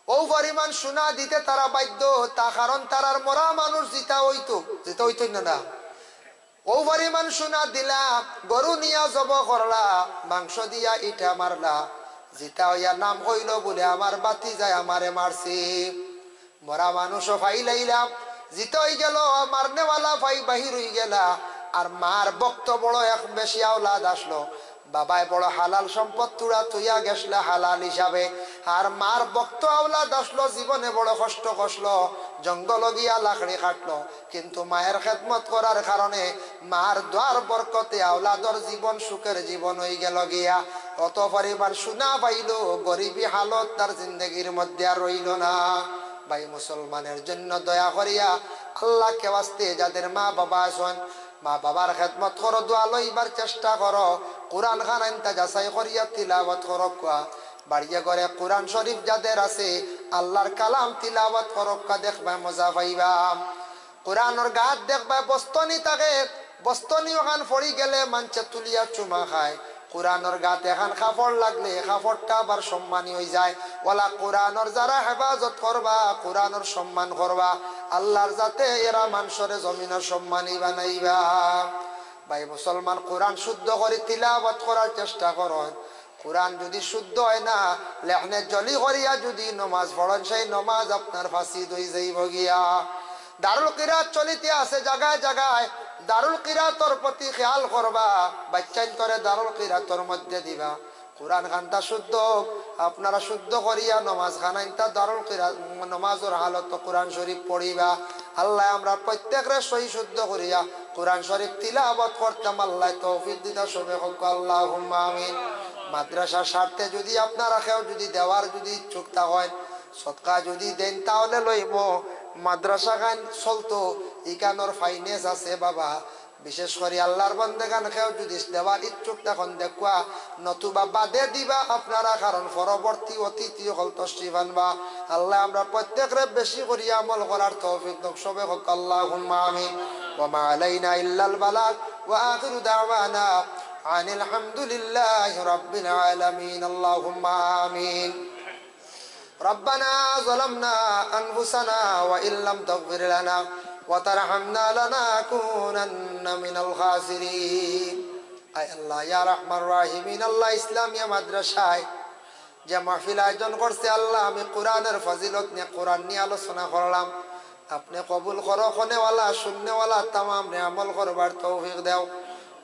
ও পরিমাণ সোনা দিতে তারা বাধ্য, তা কারণ তারার মরা মানুষ জিতা হইতো না। ও পরিমাণ সোনা দিলা, গরু নিয়া জব করলা, মাংস দিয়া ইটা মারলা, জিতা হইয়া নাম হইল বলে আমার বাতি যায় আমারে মারছি। মরা মানুষও ফাইলাইলাম, জিতা হয়ে গেল, মারনেওয়ালা ফাই বাহির হয়ে গেলা, আর মার বক্ত বড় এক বেশি আওলাদ আসলো, বাবায় বড় হালাল সম্পদ তুড়া তুইয়া গেছলা হালাল হিসাবে, আর মার বক্ত আওলাদ আসলো, জীবনে বড় কষ্ট কষলো, জঙ্গল গিয়া লাকড়ি কাটলো, কিন্তু মায়ের খেদমত করার কারণে মার দোয়ার বরকতে আওলাদর জীবন সুখের জীবন হয়ে গেল গিয়া। কত পরিবার সোনা পাইল, গরিবী হালত তার জিন্দগির মধ্যে আর রইল না। ভাই মুসলমানের জন্য দয়া করিয়া আল্লাহকে ওয়াস্তে যাদের মা বাবা আছেন, মা বাবার খেদমত করো, দোয়া লইবার চেষ্টা করো, কোরআন খান আনতা যাচাই করিয়া তিলাওয়াত করো, বাড়িয়ে করে কোরআন শরীফ যাদের আছে আল্লাহর কালাম তিলাওয়াত করো, দেখবা মজা পাইবা। কোরআনের গাত দেখবা বস্তনি থাকে, বস্তনি ওখান ফড়ি গেলে মানছে তুলিয়া চুমা খায়, কোরআনের গাতে এখন কাপড় লাগলে কাপড়টা আবার সম্মানী হয়ে যায়। ওলা কোরআনের যারা হেফাজত করবা, কোরআনের সম্মান করবা, আল্লাহর যাতে এরা মানুষের জমিনের সম্মানী বানাইবা। ভাই মুসলমান কোরআন শুদ্ধ করে তিলাওয়াত করার চেষ্টা করো। কোরআন যদি শুদ্ধ হয় না, লেখনে জলি করিয়া যদি নমাজ পড়েন, সেই নমাজ আপনার ফাঁসি হয়ে যাইব গিয়া। দারুল কিরাত চলিতে আছে জায়গায় জায়গায়, দারুল কিরাতর প্রতি খেয়াল করবা, বাচ্চাইন করে দারুল কিরাতর মধ্যে দিবা। কোরআন খানটা শুদ্ধ আপনারা শুদ্ধ করিয়া নমাজ খানাইতা দারুল কিরাত নমাজের হালত কোরআন শরীফ পড়িবা। আল্লাহ আমরা প্রত্যেকরে সহি শুদ্ধ করিয়া কোরআন শরীফ তিলাওয়াত করতাম। আল্লাহ তৌফিক দিতা সবে হোক আল্লাহুম্মা আমিন। মাদ্রাসার স্বার্থে যদি আপনারা কেউ যদি দেওয়ার যদি ইচ্ছুক হয়, সদকা যদি দেন তাহলে লইব। মাদ্রাসা গান চলতো ইকানোর ফাইন্যান্স আছে বাবা, বিশেষ করে আল্লাহর বান্দাগান কেউ যদি দেওয়ার ইচ্ছুক তখন দেখুয়া, নতুবা বাদে দিবা আপনারা, কারণ পরবর্তী অতিথি হল তশরিফ আনবা। আল্লাহ আমরা প্রত্যেকরে বেশি করি আমল করার তৌফিক দাও সবে হোক আল্লাহুম্মা আমিন। ওয়া মা আলাইনা ইল্লাল বালাগ ওয়া আখিরু দাওয়ানা আনিল হামদুলিল্লাহি রাব্বিল আলামিন। আল্লাহুম্মা আমিন। ربنا ظلمنا أنفسنا وإن لم تغفر لنا وترحمنا لنكونن من الخاسرين. আয় আল্লাহ ইয়া রহমান রাহিমিন, আল্লাহ ইসলামিয়া মাদ্রাসায় যে মাহফিল আয়োজন করছে আল্লাহ, আমি কোরআনের ফজিলত নিয়ে কোরআন নিয়ে আলোচনা করলাম। আপনি কবুল করো, খনেওয়ালা শূন্যওয়ালা তামাম রে আমল করবার তৌফিক দাও।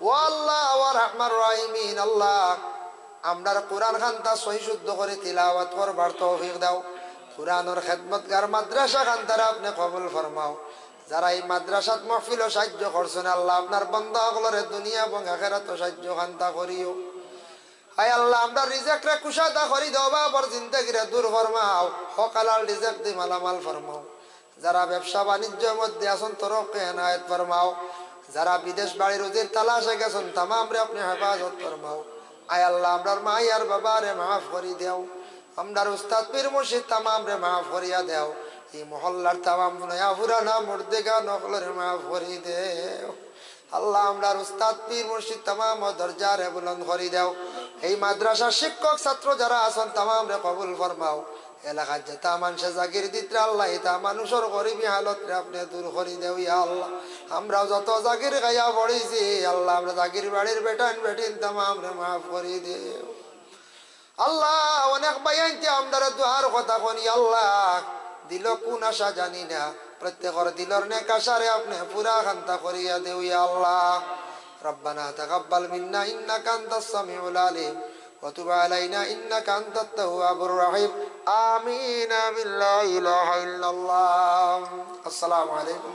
ও আল্লাহ ও রহমান রাহিমিন, আল্লাহ আমরার কোরআন খানটা সহি শুদ্ধ করে তিলাওয়াত করবার তৌফিক দাও। কোরআনের খেদমতগার মাদ্রাসা খানতারা আপনি কবুল ফরমাও। যারা এই মাদ্রাসাত মাহফিল সাহায্য করছেন আল্লাহ, আপনার বান্দা সকলের দুনিয়া এবং আখিরাত সাহায্য খানতা করিও। হায় আল্লাহ আমরা রিজেক্টরে কুশাদা করি দাও, বাবার জিন্দেগিরে দূর ফরমাও, হকালাল রিজেক্ট দি মালামাল ফরমাও। যারা ব্যবসা বাণিজ্যের মধ্যে আছেন তরক্কি এনায়েত ফরমাও। যারা বিদেশ বাড়ি রুজির তালাশে গেছেন তামাম রে আপনি হেফাজত ফরমাও। আয় আল্লাহ আমরার মা আর বাবা রে মাফ করি দেও। আমরার উস্তাদ পীর মুর্শিদ তামাম রে মাফ করিয়া দেও। এই মহল্লার তামাম নয়া পুরানা মুর্দেগা নকলের মাফ করি দেও। আল্লাহ আমরার উস্তাদ পীর মুর্শিদ তামাম দরজা রে বুলন্দ করি দেও। এই মাদ্রাসার শিক্ষক ছাত্র যারা আছেন তামাম রে কবুল ফরমাও। এলাকার যেটা মানুষে জাগির দিতে আল্লাহ এটা মানুষের গরিবী হালত রে আপনি দূর করি দেও ইয়া আল্লাহ। আমরাও যত জাগির গাইয়া পড়েছি আল্লাহ, আমরা জাগির বাড়ির বেটান বেটিন তামাম রে মাফ করি দেও। আল্লাহ অনেক বাইনতে আমদার দুয়ার কথা কনি আল্লাহ, দিল কোন আশা জানি না, প্রত্যেকের দিলর নেক আশারে আপনি পুরা খান্তা করিয়া দেও ইয়া আল্লাহ। রব্বানা তাকাব্বাল মিন্না ইন্নাকা আনতাস সামিউল আলিম ওয়া তুব আলাইনা ইন্নাকা আনতাত তাওয়াবুর রহিম। আমিন বিল্লা ইলাহা ইল্লাল্লাহ। আসসালামু আলাইকুম।